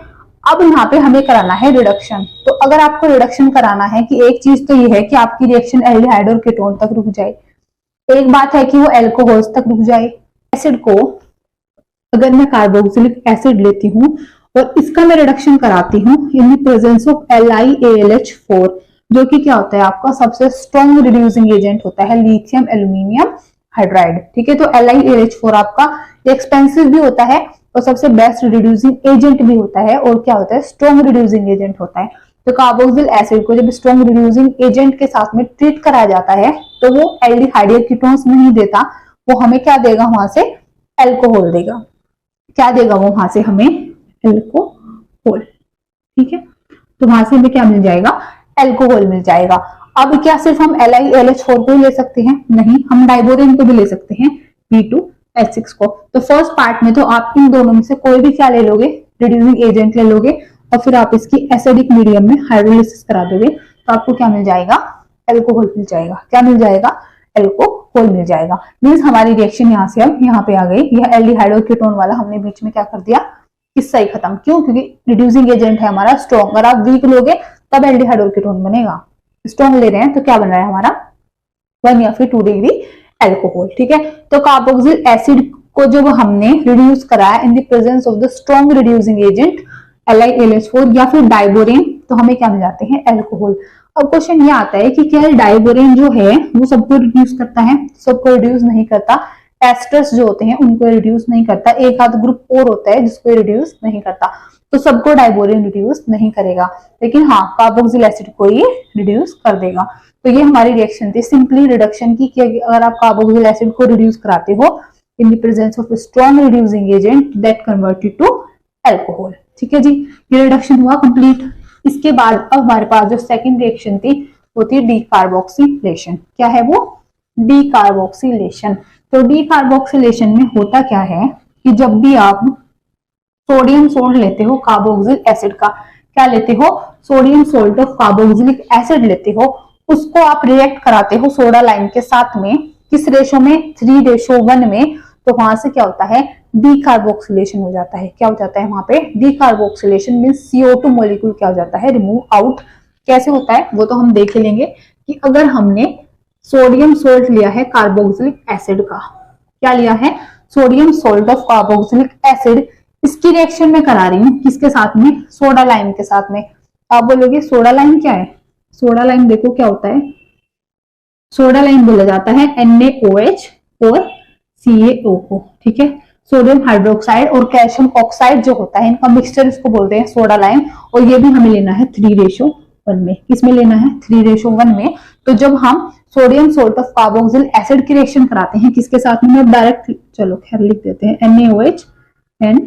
अब यहाँ पे हमें कराना है रिडक्शन। तो अगर आपको रिडक्शन कराना है कि एक चीज तो ये है कि आपकी रिएक्शन एल्डिहाइड और कीटोन तक रुक जाए, एक बात है कि वो अल्कोहल्स तक रुक जाए। एसिड को अगर मैं कार्बोक्सिलिक एसिड लेती हूँ और इसका मैं रिडक्शन कराती हूँ इन द प्रेजेंस ऑफ LiAlH4, जो कि क्या होता है आपका सबसे स्ट्रॉन्ग रिड्यूसिंग एजेंट होता है, लिथियम एल्यूमिनियम हाइड्राइड। ठीक है, तो LiAlH4 आपका एक्सपेंसिव भी होता है और सबसे बेस्ट रिड्यूसिंग एजेंट भी होता है, और क्या होता है, स्ट्रॉन्ग रिड्यूसिंग एजेंट होता है। तो कार्बोक्सिल एसिड को जब स्ट्रॉन्ग रिड्यूसिंग एजेंट के साथ में ट्रीट कराया जाता है तो वो एल्डिहाइड या कीटोन्स नहीं देता, वो हमें क्या देगा, वहां से अल्कोहल देगा। क्या देगा वो वहां से हमें, अल्कोहल। ठीक है, तो वहां से हमें क्या मिल जाएगा, अल्कोहल मिल जाएगा। अब क्या सिर्फ हम LiLH4 को ही ले सकते हैं, नहीं, हम डाइबोरेन को भी ले सकते हैं, B2H6 को। तो फर्स्ट पार्ट में तो आप इन दोनों में से कोई भी क्या ले लोगे, रिड्यूसिंग एजेंट ले लोगे, और फिर आप इसकी एसिडिक मीडियम में हाइड्रोलिसिस करा दोगे, तो आपको क्या मिल जाएगा, अल्कोहल मिल जाएगा। क्या मिल जाएगा, अल्कोहल मिल जाएगा। मींस हमारी रिएक्शन यहाँ से अब यहाँ पे आ गई। यह एल्डिहाइड और कीटोन वाला हमने बीच में क्या कर दिया, किस्सा ही खत्म। क्यों, क्योंकि रिड्यूसिंग एजेंट है हमारा स्ट्रॉन्ग। अगर आप वीक लोगे तब एल्डिहाइड और कीटोन बनेगा, स्ट्रॉन्ग ले रहे हैं तो क्या बन रहा है हमारा, 1 या फिर 2 डिग्री अल्कोहल। ठीक है, तो कार्बोक्सिल एसिड को जब हमने रिड्यूस कराया इन the presence of the strong reducing agent LiLH4 या फिर डाइबोरेन, तो हमें क्या मिल जाते हैं, अल्कोहल। अब क्वेश्चन ये आता है कि क्या डाइबोरेन जो है वो सबको रिड्यूस करता है, सबको रिड्यूस नहीं करता। एस्टर्स जो होते हैं उनको रिड्यूस नहीं करता, एक आध ग्रुप और होता है जिसको रिड्यूस नहीं करता, तो सबको डाइबोरेन रिड्यूस नहीं करेगा, लेकिन हाँ कार्बोक्सिल एसिड को ये रिड्यूस कर देगा। तो ये हमारी रिएक्शन थी सिंपली रिडक्शन की, कि अगर आप कार्बोक्सिल एसिड को रिड्यूस कराते हो in the presence of strong reducing agent that converted to alcohol. ठीक है जी, ये रिडक्शन हुआ कंप्लीट। इसके बाद अब हमारे पास जो सेकंड रिएक्शन थी वो थी डीकार्बोक्सिलेशन। क्या है वो, डीकार्बोक्सिलेशन। तो डीकार्बोक्सिलेशन में होता क्या है कि जब भी आप सोडियम सोल्ट लेते हो कार्बोक्सिल एसिड का, क्या लेते हो, sodium salt of carboxylic acid लेते हो, उसको आप रिएक्ट कराते हो सोडा लाइम के साथ में, किस रेशो में, 3:1 में, तो वहां से क्या होता है, डीकार्बोक्सिलेशन हो जाता है। क्या हो जाता है वहां पे, डीकार्बोक्सिलेशन मींस CO2 मॉलिक्यूल क्या हो जाता है, रिमूव आउट। कैसे होता है वो तो हम देख लेंगे कि अगर हमने सोडियम सोल्ट लिया है कार्बोक्सिलिक एसिड का, क्या लिया है, sodium salt of carboxylic acid, इसकी रिएक्शन में करा रही हूँ किसके साथ में, सोडा लाइम के साथ में। आप बोलोगे सोडा लाइम क्या है, सोडा लाइम देखो क्या होता है, सोडा लाइम बोला जाता है NaOH और CaO को, ठीक है। सोडियम हाइड्रोक्साइड और कैल्शियम ऑक्साइड जो होता है इनका मिक्सचर, इसको बोलते हैं सोडा लाइम। और ये भी हमें लेना है 3:1 में, किसमें लेना है 3:1 में। तो जब हम sodium salt of carboxylic acid की रिएक्शन कराते हैं किसके साथ में, डायरेक्ट चलो खैर लिख देते हैं NaOH एंड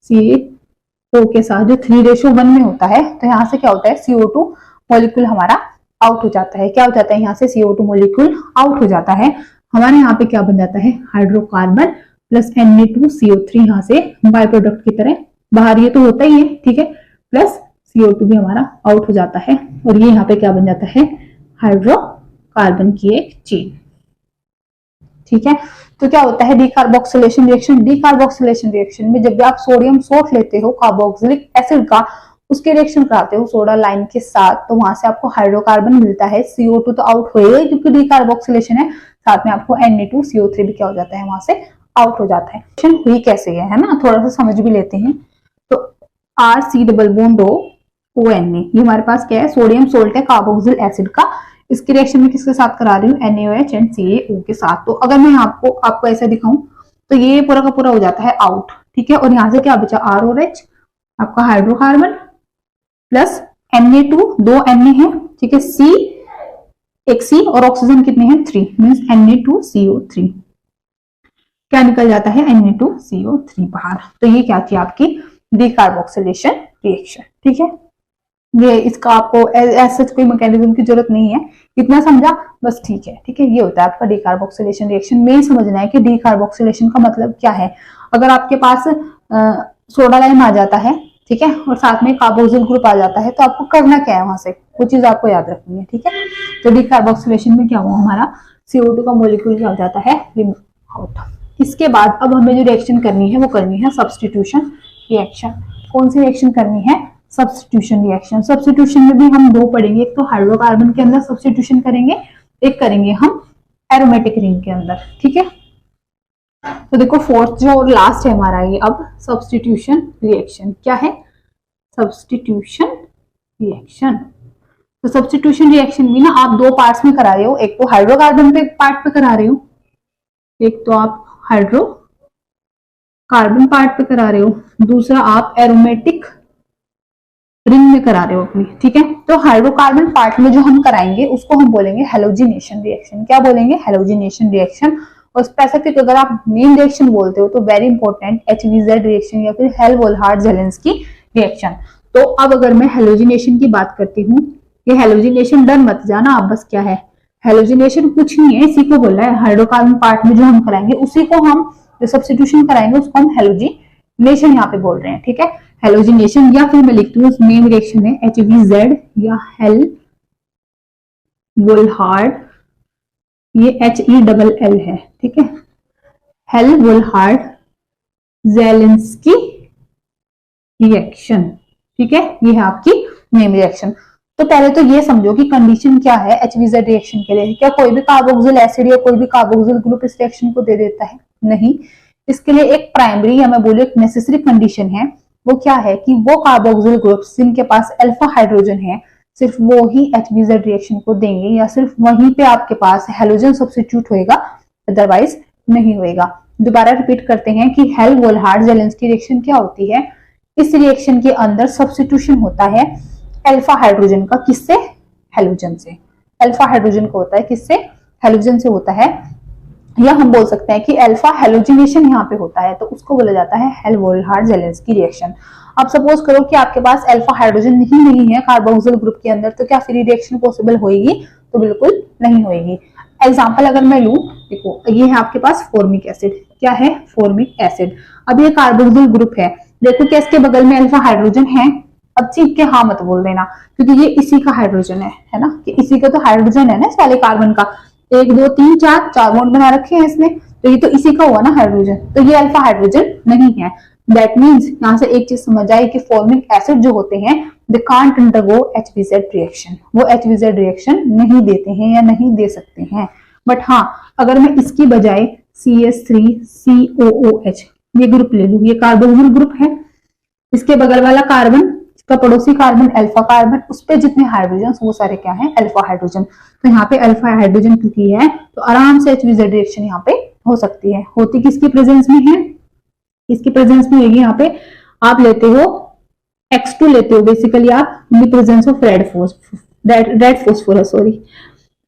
CaO के साथ, जो 3:1 में होता है। तो यहाँ से क्या होता है, CO2 मॉलिक्यूल हमारा आउट हो जाता है। क्या हो जाता है, यहाँ से CO2 मॉलिक्यूल आउट हो जाता है। हमारे यहाँ पे क्या बन जाता है, हाइड्रोकार्बन प्लस Na2CO3 यहाँ से बाय प्रोडक्ट की तरह बाहर, ये तो होता ही है, ठीक है, प्लस CO2 भी हमारा आउट हो जाता है। और ये यहाँ पे क्या बन जाता है, हाइड्रोकार्बन की एक चेन, ठीक है। तो क्या होता है डीकार्बोक्सिलेशन रिएक्शन, डीकार्बोक्सिलेशन रिएक्शन में जब भी आप सोडियम सोल्ट लेते हो कार्बोक्सिलिक एसिड का, उसके रिएक्शन कराते हो सोडा लाइम के साथ, तो वहां से आपको हाइड्रोकार्बन मिलता है। CO2 तो आउट होएगा क्योंकि डीकार्बोक्सिलेशन है, साथ में आपको Na2CO3 भी क्या हो जाता है, वहां से आउट हो जाता है। रिएक्शन हुई कैसे है ना, थोड़ा सा समझ भी लेते हैं। तो RC डबल बॉन्ड ONA, ये हमारे पास क्या है, सोडियम सोल्ट है कार्बोक्सिलिक एसिड का। इसकी रिएक्शन में किसके साथ करा रही हूँ, NaOH एंड CaO के साथ। तो अगर मैं आपको ऐसा दिखाऊं तो ये पूरा का पूरा हो जाता है आउट, ठीक है। और यहाँ से क्या बचा, R और H, आपका हाइड्रोकार्बन प्लस Na2, 2 Na है, ठीक है, C, एक C और ऑक्सीजन कितने हैं 3, मीन्स Na2CO3, क्या निकल जाता है Na2CO3 बाहर। तो ये क्या थी आपकी डीकार्बोक्सिलेशन रिएक्शन, ठीक है। ये इसका आपको ऐसा कोई मैकेनिज्म की जरूरत नहीं है, इतना समझा बस, ठीक है, ठीक है। ये होता है आपका डीकार्बोक्सिलेशन रिएक्शन। में समझना है कि डीकार्बोक्सिलेशन का मतलब क्या है। अगर आपके पास सोडा लाइम आ जाता है, ठीक है, और साथ में कार्बोक्सिल ग्रुप आ जाता है, तो आपको करना क्या है, वहां से वो चीज आपको याद रखनी है, ठीक है। तो डीकार्बोक्सिलेशन में क्या हुआ, हमारा CO2 का मॉलिक्यूल क्या हो जाता है, आउट। इसके बाद अब हमें जो रिएक्शन करनी है वो करनी है सब्स्टिट्यूशन रिएक्शन। कौन सी रिएक्शन करनी है, सब्स्टिट्यूशन रिएक्शन। सब्स्टिट्यूशन में भी हम दो पढ़ेंगे, एक तो हाइड्रोकार्बन के अंदर सब्स्टिट्यूशन करेंगे, एक करेंगे हम एरोमेटिक रिंग के अंदर, ठीक है। तो देखो फोर्थ जो लास्ट है हमारा ये अब सब्स्टिट्यूशन रिएक्शन, क्या है, सब्स्टिट्यूशन रिएक्शन। तो सब्स्टिट्यूशन रिएक्शन भी ना आप दो पार्ट्स में करा रहे हो, एक तो हाइड्रोकार्बन पे पार्ट पे करा रहे हो, एक तो आप हाइड्रोकार्बन पार्ट पे करा रहे हो, दूसरा आप एरोमेटिक रिंग में करा रहे हो अपनी, ठीक है। तो हाइड्रोकार्बन पार्ट में जो हम कराएंगे उसको हम बोलेंगे हैलोजिनेशन रिएक्शन। क्या बोलेंगे, हैलोजिनेशन रिएक्शन। और स्पेसिफिक अगर आप मेन रिएक्शन बोलते हो तो वेरी इंपॉर्टेंट HVZ रिएक्शन या फिर हेल-वोल्हार्ड-जेलेंस्की रिएक्शन। तो अब अगर मैं हैलोजिनेशन की बात करती हूँ, ये हैलोजिनेशन डर मत जाना आप, बस क्या है हैलोजिनेशन कुछ नहीं है, इसी को बोला है हाइड्रोकार्बन पार्ट में जो हम कराएंगे उसी को हम जो सब्स्टिट्यूशन कराएंगे उसको हम हैलोजिनेशन यहाँ पे बोल रहे हैं, ठीक है। हैलोजिनेशन या फिर मैं लिखती हूँ मेन रिएक्शन है HVZ या हेल-वोल्हार्ड, ये HELL है, ठीक है, हेल-वोल्हार्ड-जेलेंस्की रिएक्शन, ठीक है। ये है आपकी मेन रिएक्शन। तो पहले तो ये समझो कि कंडीशन क्या है HVZ रिएक्शन के लिए। क्या कोई भी कार्बोक्सिल एसिड या कोई भी कार्बोक्सिल ग्रुप इस रिएक्शन को दे देता है, नहीं। इसके लिए एक प्राइमरी या मैं बोलूं एक नेसेसरी कंडीशन है, वो क्या है कि वो कार्बोक्सिल ग्रुप्स जिनके पास अल्फा हाइड्रोजन है सिर्फ वो ही HVZ रिएक्शन को देंगे, या सिर्फ वहीं पे आपके पास हैलोजन सब्स्टिट्यूट होएगा, अदरवाइज नहीं होएगा। दोबारा रिपीट करते हैं कि हेल-वोल्हार्ड-जेलेंस्की रिएक्शन क्या होती है। इस रिएक्शन के अंदर सब्स्टिट्यूशन होता है अल्फा हाइड्रोजन का, किससे, हैलोजन से। अल्फा हाइड्रोजन को होता है किससे, हैलोजन से होता है, या हम बोल सकते हैं कि अल्फा हैलोजिनेशन यहाँ पे होता है, तो उसको बोला जाता है हेल-वोल्हार्ड-जेलेंस्की रिएक्शन। अब सपोज करो कि आपके पास अल्फा हाइड्रोजन नहीं है कार्बोक्सिल ग्रुप के अंदर, तो क्या फिर रिएक्शन पॉसिबल होगी, तो बिल्कुल नहीं होगी। एग्जांपल अगर मैं लूं, देखो ये है आपके पास फॉर्मिक एसिड, क्या है, फॉर्मिक एसिड। अब ये कार्बोक्सिल ग्रुप है, देखो क्या इसके बगल में अल्फा हाइड्रोजन है। अब चीख के हाँ मत बोल देना, क्योंकि ये इसी का हाइड्रोजन है ना, कि इसी का तो हाइड्रोजन है ना इस वाले कार्बन का, 1 2 3 4 बॉन्ड बना रखे हैं इसमें, तो ये तो इसी का हुआ ना हाइड्रोजन, तो ये अल्फा हाइड्रोजन नहीं है। दैट मीन्स यहाँ से एक चीज समझ आए कि फॉर्मिक एसिड जो होते हैं they can't undergo HVZ reaction, वो HVZ रिएक्शन नहीं देते हैं या नहीं दे सकते हैं। बट हाँ, अगर मैं इसकी बजाय CH3COOH, ये ग्रुप ले लूं, ये कार्बोक्सिल ग्रुप है। इसके बगल वाला कार्बन, इसका पड़ोसी कार्बन अल्फा कार्बन, उस पे जितने हाइड्रोजन वो सारे क्या है, अल्फा हाइड्रोजन। तो यहाँ पे अल्फा हाइड्रोजन क्योंकि है तो आराम से HBz रिएक्शन यहाँ पे हो सकती है। होती किसकी प्रेजेंस में है, इसकी प्रेजेंस में होगी। यहाँ पे आप लेते हो X2 लेते हो बेसिकली आप इन the presence of red phosphorus, sorry,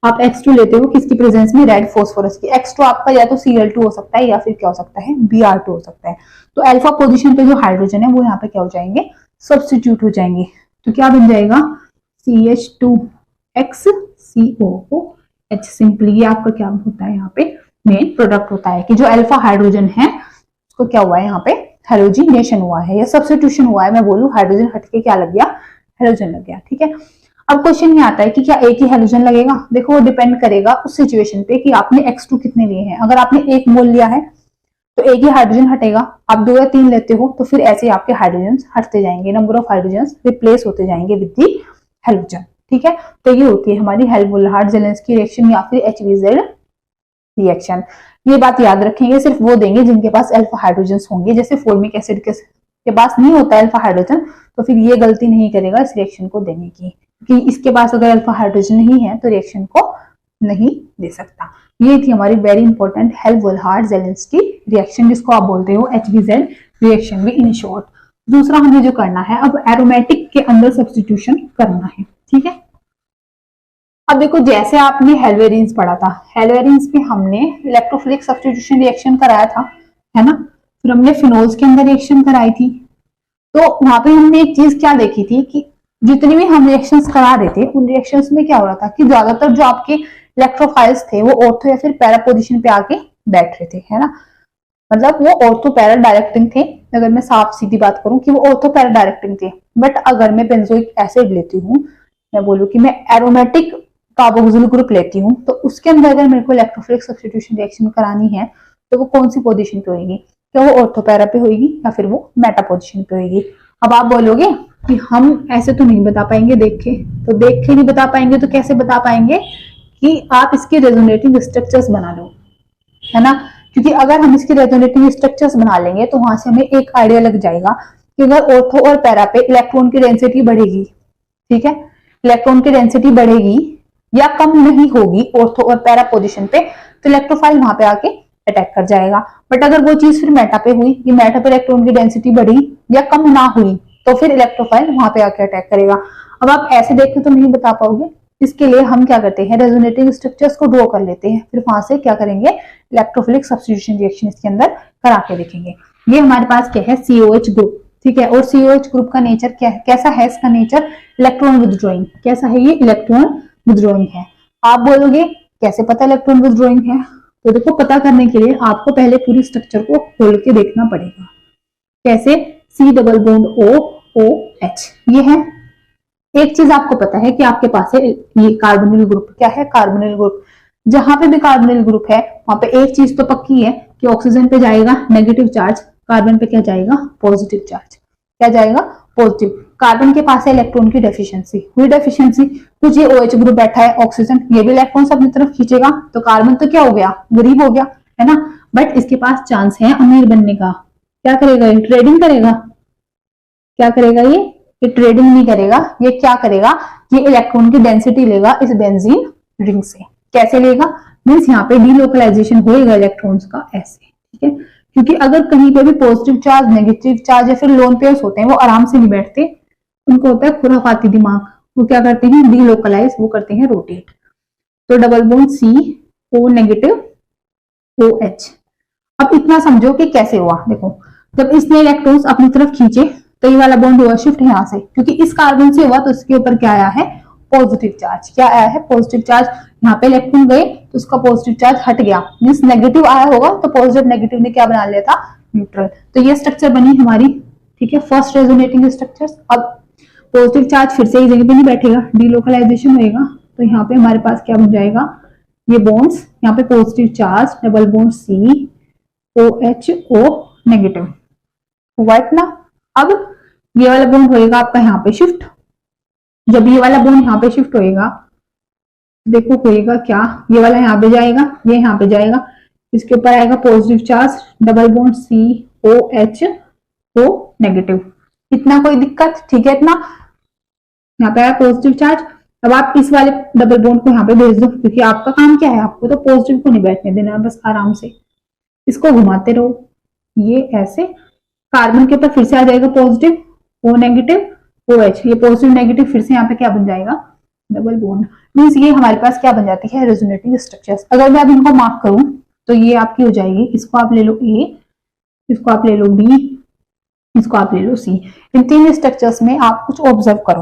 आप X2 लेते हो किसकी प्रेजेंस में, रेड फोस्फोरस की। X2 आपका या तो Cl2 हो सकता है या फिर क्या हो सकता है, Br2 हो सकता है। तो अल्फा पोजीशन पे जो हाइड्रोजन है वो यहाँ पे क्या हो जाएंगे, सब्स्टिट्यूट हो जाएंगे। तो क्या बन जाएगा, CH2XCOOH सिंपली। ये आपका क्या होता है, यहाँ पे मेन प्रोडक्ट होता है कि जो अल्फा हाइड्रोजन है उसको क्या हुआ है, यहाँ पे हेलोजिनेशन हुआ है या सब्स्टिट्यूशन हुआ है। मैं बोलूं हाइड्रोजन हटके क्या लग गया, हेलोजन लग गया। ठीक है, अब क्वेश्चन ये आता है कि क्या एक ही हेलोजन लगेगा। देखो वो डिपेंड करेगा उस सिचुएशन पे कि आपने X2 कितने लिए हैं। अगर आपने 1 मोल लिया है तो एक ही हाइड्रोजन हटेगा। आप 2 या 3 लेते हो तो फिर ऐसे आपके हाइड्रोजन हटते जाएंगे, नंबर ऑफ हाइड्रोजन रिप्लेस होते जाएंगे विद दी हेलोजन। ठीक है, तो ये होती है हमारी हेल्महोल्ट्ज-जेलेंस्की रिएक्शन या फिर HBz रिएक्शन। ये बात याद रखेंगे, सिर्फ वो देंगे जिनके पास अल्फा हाइड्रोजन होंगे। जैसे फॉर्मिक एसिड के पास नहीं होता अल्फा हाइड्रोजन तो फिर ये गलती नहीं करेगा इस रिएक्शन को देने की, क्योंकि इसके पास अगर अल्फा हाइड्रोजन नहीं है तो रिएक्शन को नहीं दे सकता। ये थी हमारी वेरी इंपॉर्टेंट हेल्महोल्ट्ज-जेलेंस्की रिएक्शन, जिसको आप बोलते हो HBz रिएक्शन भी इन शॉर्ट। दूसरा हमें जो करना है, अब एरोमेटिक के अंदर सब्स्टिट्यूशन करना है। ठीक है, अब देखो जैसे आपने हेल्वेरिन्स पढ़ा था, हेल्वेरिन्स में हमने इलेक्ट्रोफिलिक सब्स्टिट्यूशन रिएक्शन कराया था, है ना। फिर हमने फिनोल्स के अंदर रिएक्शन कराई थी। तो वहां पे हमने एक चीज क्या देखी थी कि जितनी भी हम रिएक्शंस करा रहे थे उन रिएक्शंस में क्या हो रहा था कि ज्यादातर जो आपके इलेक्ट्रोफाइल्स थे वो ऑर्थो या फिर पैरा पोजीशन पे आके बैठ रहे थे, है ना। मतलब वो ऑर्थो पैरा डायरेक्टिंग थे। अगर मैं साफ सीधी बात करूं कि वो ऑर्थो पैरा डायरेक्टिंग थे। बट अगर मैं बेंजोइक एसिड लेती हूँ, मैं बोलूँ कि मैं एरोमेटिक कार्बोक्सिल ग्रुप लेती हूँ, तो उसके अंदर अगर मेरे को इलेक्ट्रोफिलिक सब्स्टिट्यूशन रिएक्शन करानी है तो वो कौन सी पोजीशन पे होगी, क्या वो ऑर्थो पैरा पे होगी या फिर वो मेटा पोजीशन पे होगी। अब आप बोलोगे कि हम ऐसे तो नहीं बता पाएंगे देख के, तो देख के नहीं बता पाएंगे तो कैसे बता पाएंगे कि आप इसके रेजोनेटिंग स्ट्रक्चर्स बना लो, है ना। क्योंकि अगर हम इसके रेजोनेटिंग स्ट्रक्चर्स बना लेंगे तो वहां से हमें एक आइडिया लग जाएगा कि अगर ऑर्थो और पैरा पे इलेक्ट्रॉन की डेंसिटी बढ़ेगी, ठीक है, इलेक्ट्रॉन की डेंसिटी बढ़ेगी या कम नहीं होगी ऑर्थो और पैरा पोजीशन पे, तो इलेक्ट्रोफाइल वहां पे आके अटैक कर जाएगा। बट अगर वो चीज फिर मेटा पे हुई कि मेटा पे इलेक्ट्रॉन की डेंसिटी बढ़ी या कम ना हुई तो फिर इलेक्ट्रोफाइल वहां पे आके अटैक करेगा। अब आप ऐसे देख के तो नहीं बता पाओगे, इसके लिए हम क्या करते हैं, रेजोनेटिंग स्ट्रक्चर्स को ड्रॉ कर लेते हैं, फिर वहां से क्या करेंगे, इलेक्ट्रोफिलिक सब्स्टिट्यूशन रिएक्शन इसके अंदर करा के देखेंगे। ये हमारे पास क्या है, COH ग्रुप, ठीक है। और COH ग्रुप का नेचर क्या है, कैसा है इसका नेचर, इलेक्ट्रॉन विथड्रॉइंग। कैसा है ये, इलेक्ट्रॉन विथड्रॉइंग है। आप बोलोगे कैसे पता इलेक्ट्रॉन विथड्रॉइंग है, तो देखो पता करने के लिए आपको पहले पूरी स्ट्रक्चर को खोल के देखना पड़ेगा। कैसे, C डबल बॉन्ड OOH ये है। एक चीज आपको पता है कि आपके पास है ये कार्बोनिल ग्रुप, क्या है, कार्बोनिल ग्रुप। जहां पे भी कार्बोनिल ग्रुप है वहां पे एक चीज तो पक्की है कि ऑक्सीजन पे जाएगा नेगेटिव चार्ज, कार्बन पे क्या जाएगा, पॉजिटिव चार्ज। क्या जाएगा, पॉजिटिव। कार्बन के पास है इलेक्ट्रॉन की डेफिशिएंसी, हुई डेफिशिएंसी, कुछ ये OH ग्रुप बैठा है, ऑक्सीजन ये भी इलेक्ट्रॉन अपनी तरफ खींचेगा, तो कार्बन तो क्या हो गया, गरीब हो गया, है ना। बट इसके पास चांस है अमीर बनने का। क्या करेगा, ये ट्रेडिंग करेगा। क्या करेगा ये ट्रेडिंग नहीं करेगा, ये क्या करेगा, ये इलेक्ट्रॉन की डेंसिटी लेगा इस बेंजीन रिंग से। कैसे लेगा, मीन्स यहाँ पे डीलोकलाइजेशन होएगा इलेक्ट्रॉन्स का ऐसे, ठीक है। क्योंकि अगर कहीं पे भी पॉजिटिव चार्ज, नेगेटिव चार्ज या फिर लोन पेयर्स होते हैं वो आराम से नहीं बैठते, उनको होता है खुराफाती दिमाग, वो क्या करते हैं, डीलोकलाइज, वो करते हैं रोटेट। तो double bond CO negative OH। अब इतना समझो कि कैसे हुआ, देखो जब इसने इलेक्ट्रॉन्स अपनी तरफ खींचे तो ये वाला बॉन्ड हुआ शिफ्ट यहाँ से, क्योंकि इस कार्बन से हुआ तो इसके ऊपर क्या आया है, पॉजिटिव चार्ज। क्या आया है, पॉजिटिव चार्ज। यहाँ पे इलेक्ट्रॉन गए तो उसका पॉजिटिव चार्ज हट गया, मीन्स नेगेटिव आया होगा तो पॉजिटिव नेगेटिव ने क्या बना लिया था, न्यूट्रल। तो ये स्ट्रक्चर बनी हमारी, ठीक है, फर्स्ट रेजोनेटिंग स्ट्रक्चर्स। अब पॉजिटिव चार्ज फिर से एक जगह पे नहीं बैठेगा, डीलोकलाइजेशन होएगा, तो यहाँ पे हमारे पास क्या बन जाएगा, ये बॉन्ड्स, यहाँ पे positive charge double bond COHO negative हुआ इतना। अब ये वाला बॉन्ड होएगा आपका यहाँ पे शिफ्ट। जब ये वाला बॉन्ड यहाँ पे शिफ्ट होएगा, देखो होएगा क्या, ये वाला यहाँ पे जाएगा, ये यहाँ पे जाएगा, इसके ऊपर आएगा positive charge, double bond COH, O negative. इतना कोई दिक्कत? ठीक है, इतना यहाँ पे आया पॉजिटिव चार्ज। अब आप इस वाले डबल बॉन्ड को यहाँ पे भेज दो, क्योंकि आपका काम क्या है, आपको तो पॉजिटिव को नहीं बैठने देना, बस आराम से इसको घुमाते रहो, ये ऐसे। कार्बन के ऊपर फिर से आ जाएगा पॉजिटिव, O नेगेटिव, OH। ये पॉजिटिव नेगेटिव फिर से यहाँ पे क्या बन जाएगा, डबल बॉन्ड। मीन्स ये हमारे पास क्या बन जाती है, रेजोनेटिंग स्ट्रक्चर्स। अगर मैं अब इनको मार्क करूं तो ये आपकी हो जाएगी, इसको आप ले लो A, इसको आप ले लो B, इसको आप ले लो C। इन तीन स्ट्रक्चर्स में आप कुछ ऑब्जर्व करो,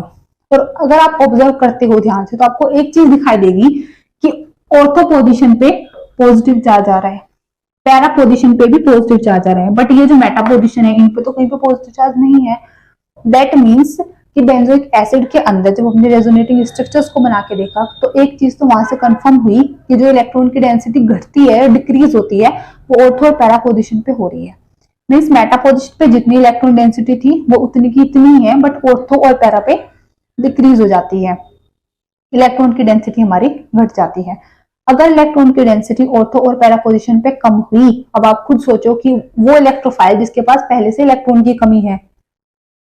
और अगर आप ऑब्जर्व करते हो ध्यान से तो आपको एक चीज दिखाई देगी कि ऑर्थो पोजीशन पे पॉजिटिव चार्ज आ रहा है, पैरा पोजीशन पे भी पॉजिटिव चार्ज आ रहा है, बट ये जो मेटा पोजीशन है इन पे तो कहीं पे पॉजिटिव चार्ज नहीं है। दैट मीन्स कि बेंजोइक एसिड के अंदर जब हमने रेजोनेटिंग स्ट्रक्चर्स को बना के देखा तो एक चीज तो वहां से कंफर्म हुई कि जो इलेक्ट्रॉन की डेंसिटी घटती है, डिक्रीज होती है, वो ऑर्थो और पैरा पोजीशन पे हो रही है। मीन्स मेटा पोजीशन पे जितनी इलेक्ट्रॉन डेंसिटी थी वो उतनी की इतनी है, बट ऑर्थो और पैरा पे डिक्रीज हो जाती है, इलेक्ट्रॉन की डेंसिटी हमारी घट जाती है। अगर इलेक्ट्रॉन की डेंसिटी ऑर्थो और पैरा पोजीशन पे कम हुई, अब आप खुद सोचो कि वो इलेक्ट्रोफाइल जिसके पास पहले से इलेक्ट्रॉन की कमी है,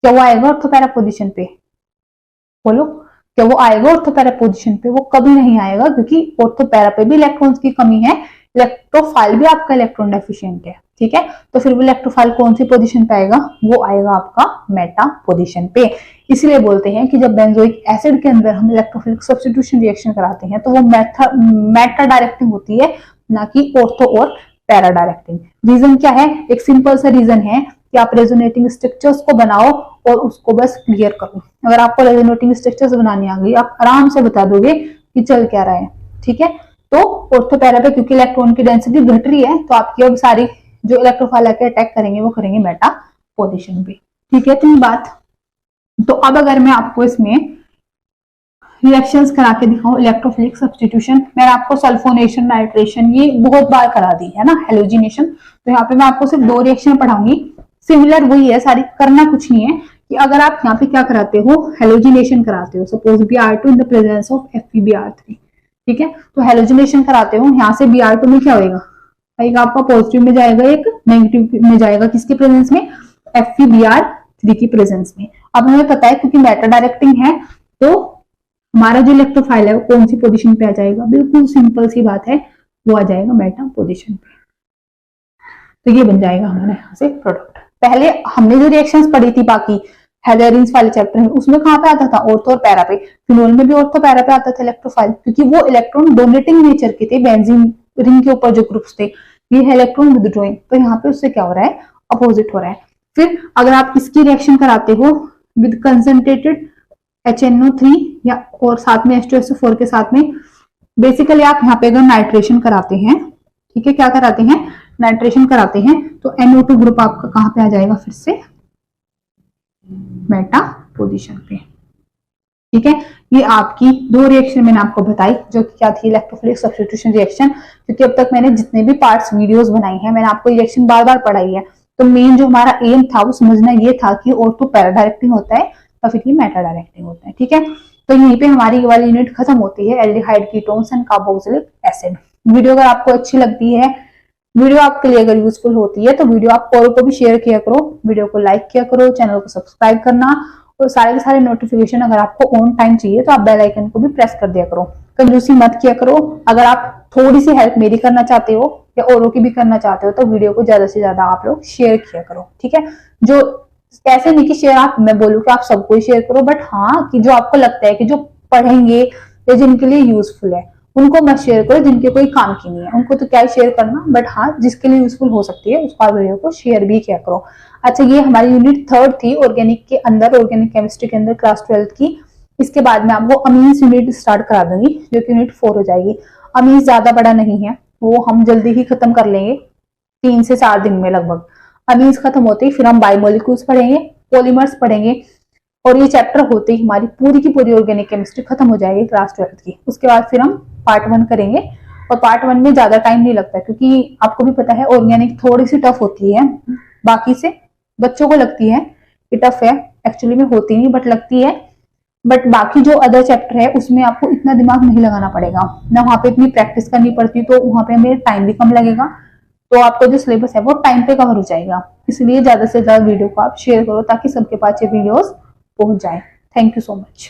क्या वो आएगा ऑर्थो पैरा पोजीशन पे? बोलो, क्या वो आएगा ऑर्थो पैरा पोजीशन पे? वो कभी नहीं आएगा, क्योंकि ऑर्थो पैरा पे भी इलेक्ट्रॉन्स की कमी है, इलेक्ट्रोफाइल भी आपका इलेक्ट्रॉन डेफिशिएंट है। ठीक है, तो फिर वो इलेक्ट्रोफाइल कौन सी पोजीशन पे आएगा? वो आएगा आपका मेटा पोजीशन पे। इसलिए बोलते हैं कि जब बेंजोइक एसिड के अंदर हम इलेक्ट्रोफिलिक सब्स्टिट्यूशन रिएक्शन कराते हैं तो वो मेटा डायरेक्टिंग होती है, ना कि ऑर्थो और पैरा डायरेक्टिंग। रीजन क्या है? एक सिंपल सा रीजन है कि आप रेजोनेटिंग स्ट्रक्चर्स को बनाओ और उसको बस क्लियर करो। अगर आपको रेजोनेटिंग स्ट्रक्चर्स बनानी आ गई, आप आराम से बता दोगे कि चल क्या रहा है। ठीक है, तो ऑर्थो पैरा पे क्योंकि इलेक्ट्रॉन की डेंसिटी घट रही है, तो आपकी अब सारी जो इलेक्ट्रोफाइल आके अटैक करेंगे वो करेंगे मेटा पोजीशन पे। ठीक है, तीन बात। तो अब अगर मैं आपको इसमें रिएक्शंस करा के दिखाऊं, इलेक्ट्रोफिलिक सब्स्टिट्यूशन, मैंने आपको सल्फोनेशन, नाइट्रेशन ये बहुत बार करा दी है ना, हेलोजिनेशन। तो यहाँ पे मैं आपको सिर्फ दो रिएक्शन पढ़ाऊंगी, सिमिलर वही है सारी, करना कुछ नहीं है कि अगर आप यहाँ पे क्या कराते हो, हेलोजिनेशन कराते हो, suppose Br2 in the presence of FeBr3। ठीक है, तो हेलोजिनेशन कराते हो, यहाँ से Br2 में क्या होगा, आपका पॉजिटिव में जाएगा, एक नेगेटिव में जाएगा, किसके प्रेजेंस में, FeBr3 की प्रेजेंस में। अब हमें पता है क्योंकि मेटा डायरेक्टिंग है तो हमारा जो इलेक्ट्रोफाइल है वो कौन सी पोजीशन पे आ जाएगा, बिल्कुल सिंपल सी बात है, वो आ जाएगा मेटा पोजीशन पे। तो ये बन जाएगा हमारा यहाँ से प्रोडक्ट। पहले हमने जो रिएक्शंस पढ़ी थी बाकी हेलोजेंस वाले चैप्टर में, उसमें कहाँ पे आता था, ऑर्थो और पैरा पे। फिनोल में भी ऑर्थो पैरा पे आता था इलेक्ट्रोफाइल, क्योंकि वो इलेक्ट्रॉन डोनेटिंग नेचर के थे। बेंजीन रिंग के ऊपर जो ग्रुप्स थे, ये है इलेक्ट्रॉन विदड्रॉइंग, तो यहाँ पे उससे क्या हो रहा है, अपोजिट हो रहा है। फिर अगर आप इसकी रिएक्शन कराते हो विद कंसंट्रेटेड HNO3 या और साथ में H2SO4 के साथ में, बेसिकली आप यहाँ पे अगर नाइट्रेशन कराते हैं, ठीक है, क्या कराते हैं, नाइट्रेशन कराते हैं, तो NO2 ग्रुप आपका कहाँ पे आ जाएगा, फिर से मेटा पोजीशन पे। ठीक है, ये आपकी दो रिएक्शन मैंने आपको बताई, जो कि क्या थी, इलेक्ट्रोफिलिक सब्स्टिट्यूशन रिएक्शन। क्योंकि अब तक मैंने जितने भी पार्ट्स वीडियोस बनाई हैं, मैंने आपको रिएक्शन बार बार पढ़ाई है, तो मेन जो हमारा एम था वो समझना ये था कि ऑर्थो पैरा डायरेक्टिंग होता है या फिर मेटा डायरेक्टिंग होता है। ठीक है, तो यहीं पे हमारी ये वाली यूनिट खत्म होती है, aldehyde ketones and carboxylic acid. Video अगर आपको अच्छी लगती है, वीडियो आपके लिए अगर यूजफुल होती है, तो वीडियो आप औरों को भी शेयर किया करो, वीडियो को लाइक किया करो, चैनल को सब्सक्राइब करना, और सारे के सारे नोटिफिकेशन अगर आपको ऑन टाइम चाहिए तो आप बेल आइकन को भी प्रेस कर दिया करो। कंजूसी मत किया करो। अगर आप थोड़ी सी हेल्प मेरी करना चाहते हो या औरों की भी करना चाहते हो, तो वीडियो को ज्यादा से ज्यादा आप लोग शेयर किया करो। ठीक है, जो ऐसे नहीं कि शेयर आप, मैं बोलूँ कि आप सबको ही शेयर करो, बट हाँ कि जो आपको लगता है कि जो पढ़ेंगे या जिनके लिए यूजफुल है उनको मत शेयर करो, जिनके कोई काम की नहीं है उनको तो क्या ही शेयर करना, बट हाँ जिसके लिए यूजफुल हो सकती है उसका वीडियो को शेयर भी किया करो। अच्छा, ये हमारी यूनिट 3rd थी ऑर्गेनिक के अंदर, ऑर्गेनिक केमिस्ट्री के अंदर, क्लास 12th की। इसके बाद में आपको अमीन्स यूनिट स्टार्ट करा दूंगी, जो कि यूनिट 4 हो जाएगी। अमीन्स ज्यादा बड़ा नहीं है, वो हम जल्दी ही खत्म कर लेंगे, 3 से 4 दिन में लगभग। अमीन्स खत्म होते ही फिर हम बायोमोलिक्यूल्स पढ़ेंगे, पॉलीमर्स पढ़ेंगे, और ये चैप्टर होते ही हमारी पूरी की पूरी ऑर्गेनिक केमिस्ट्री खत्म हो जाएगी क्लास 12th की। उसके बाद फिर हम पार्ट 1 करेंगे, और पार्ट 1 में ज्यादा टाइम नहीं लगता, क्योंकि आपको भी पता है ऑर्गेनिक थोड़ी सी टफ होती है, बाकी से बच्चों को लगती है कि टफ है, एक्चुअली में होती नहीं बट लगती है। बट बाकी जो अदर चैप्टर है उसमें आपको इतना दिमाग नहीं लगाना पड़ेगा ना, वहां पे इतनी प्रैक्टिस करनी पड़ती, तो वहां पे हमें टाइम भी कम लगेगा, तो आपको जो सिलेबस है वो टाइम पे कवर हो जाएगा। इसलिए ज्यादा से ज्यादा वीडियो को आप शेयर करो ताकि सबके पास ये वीडियोस पहुंच जाए। Thank you so much.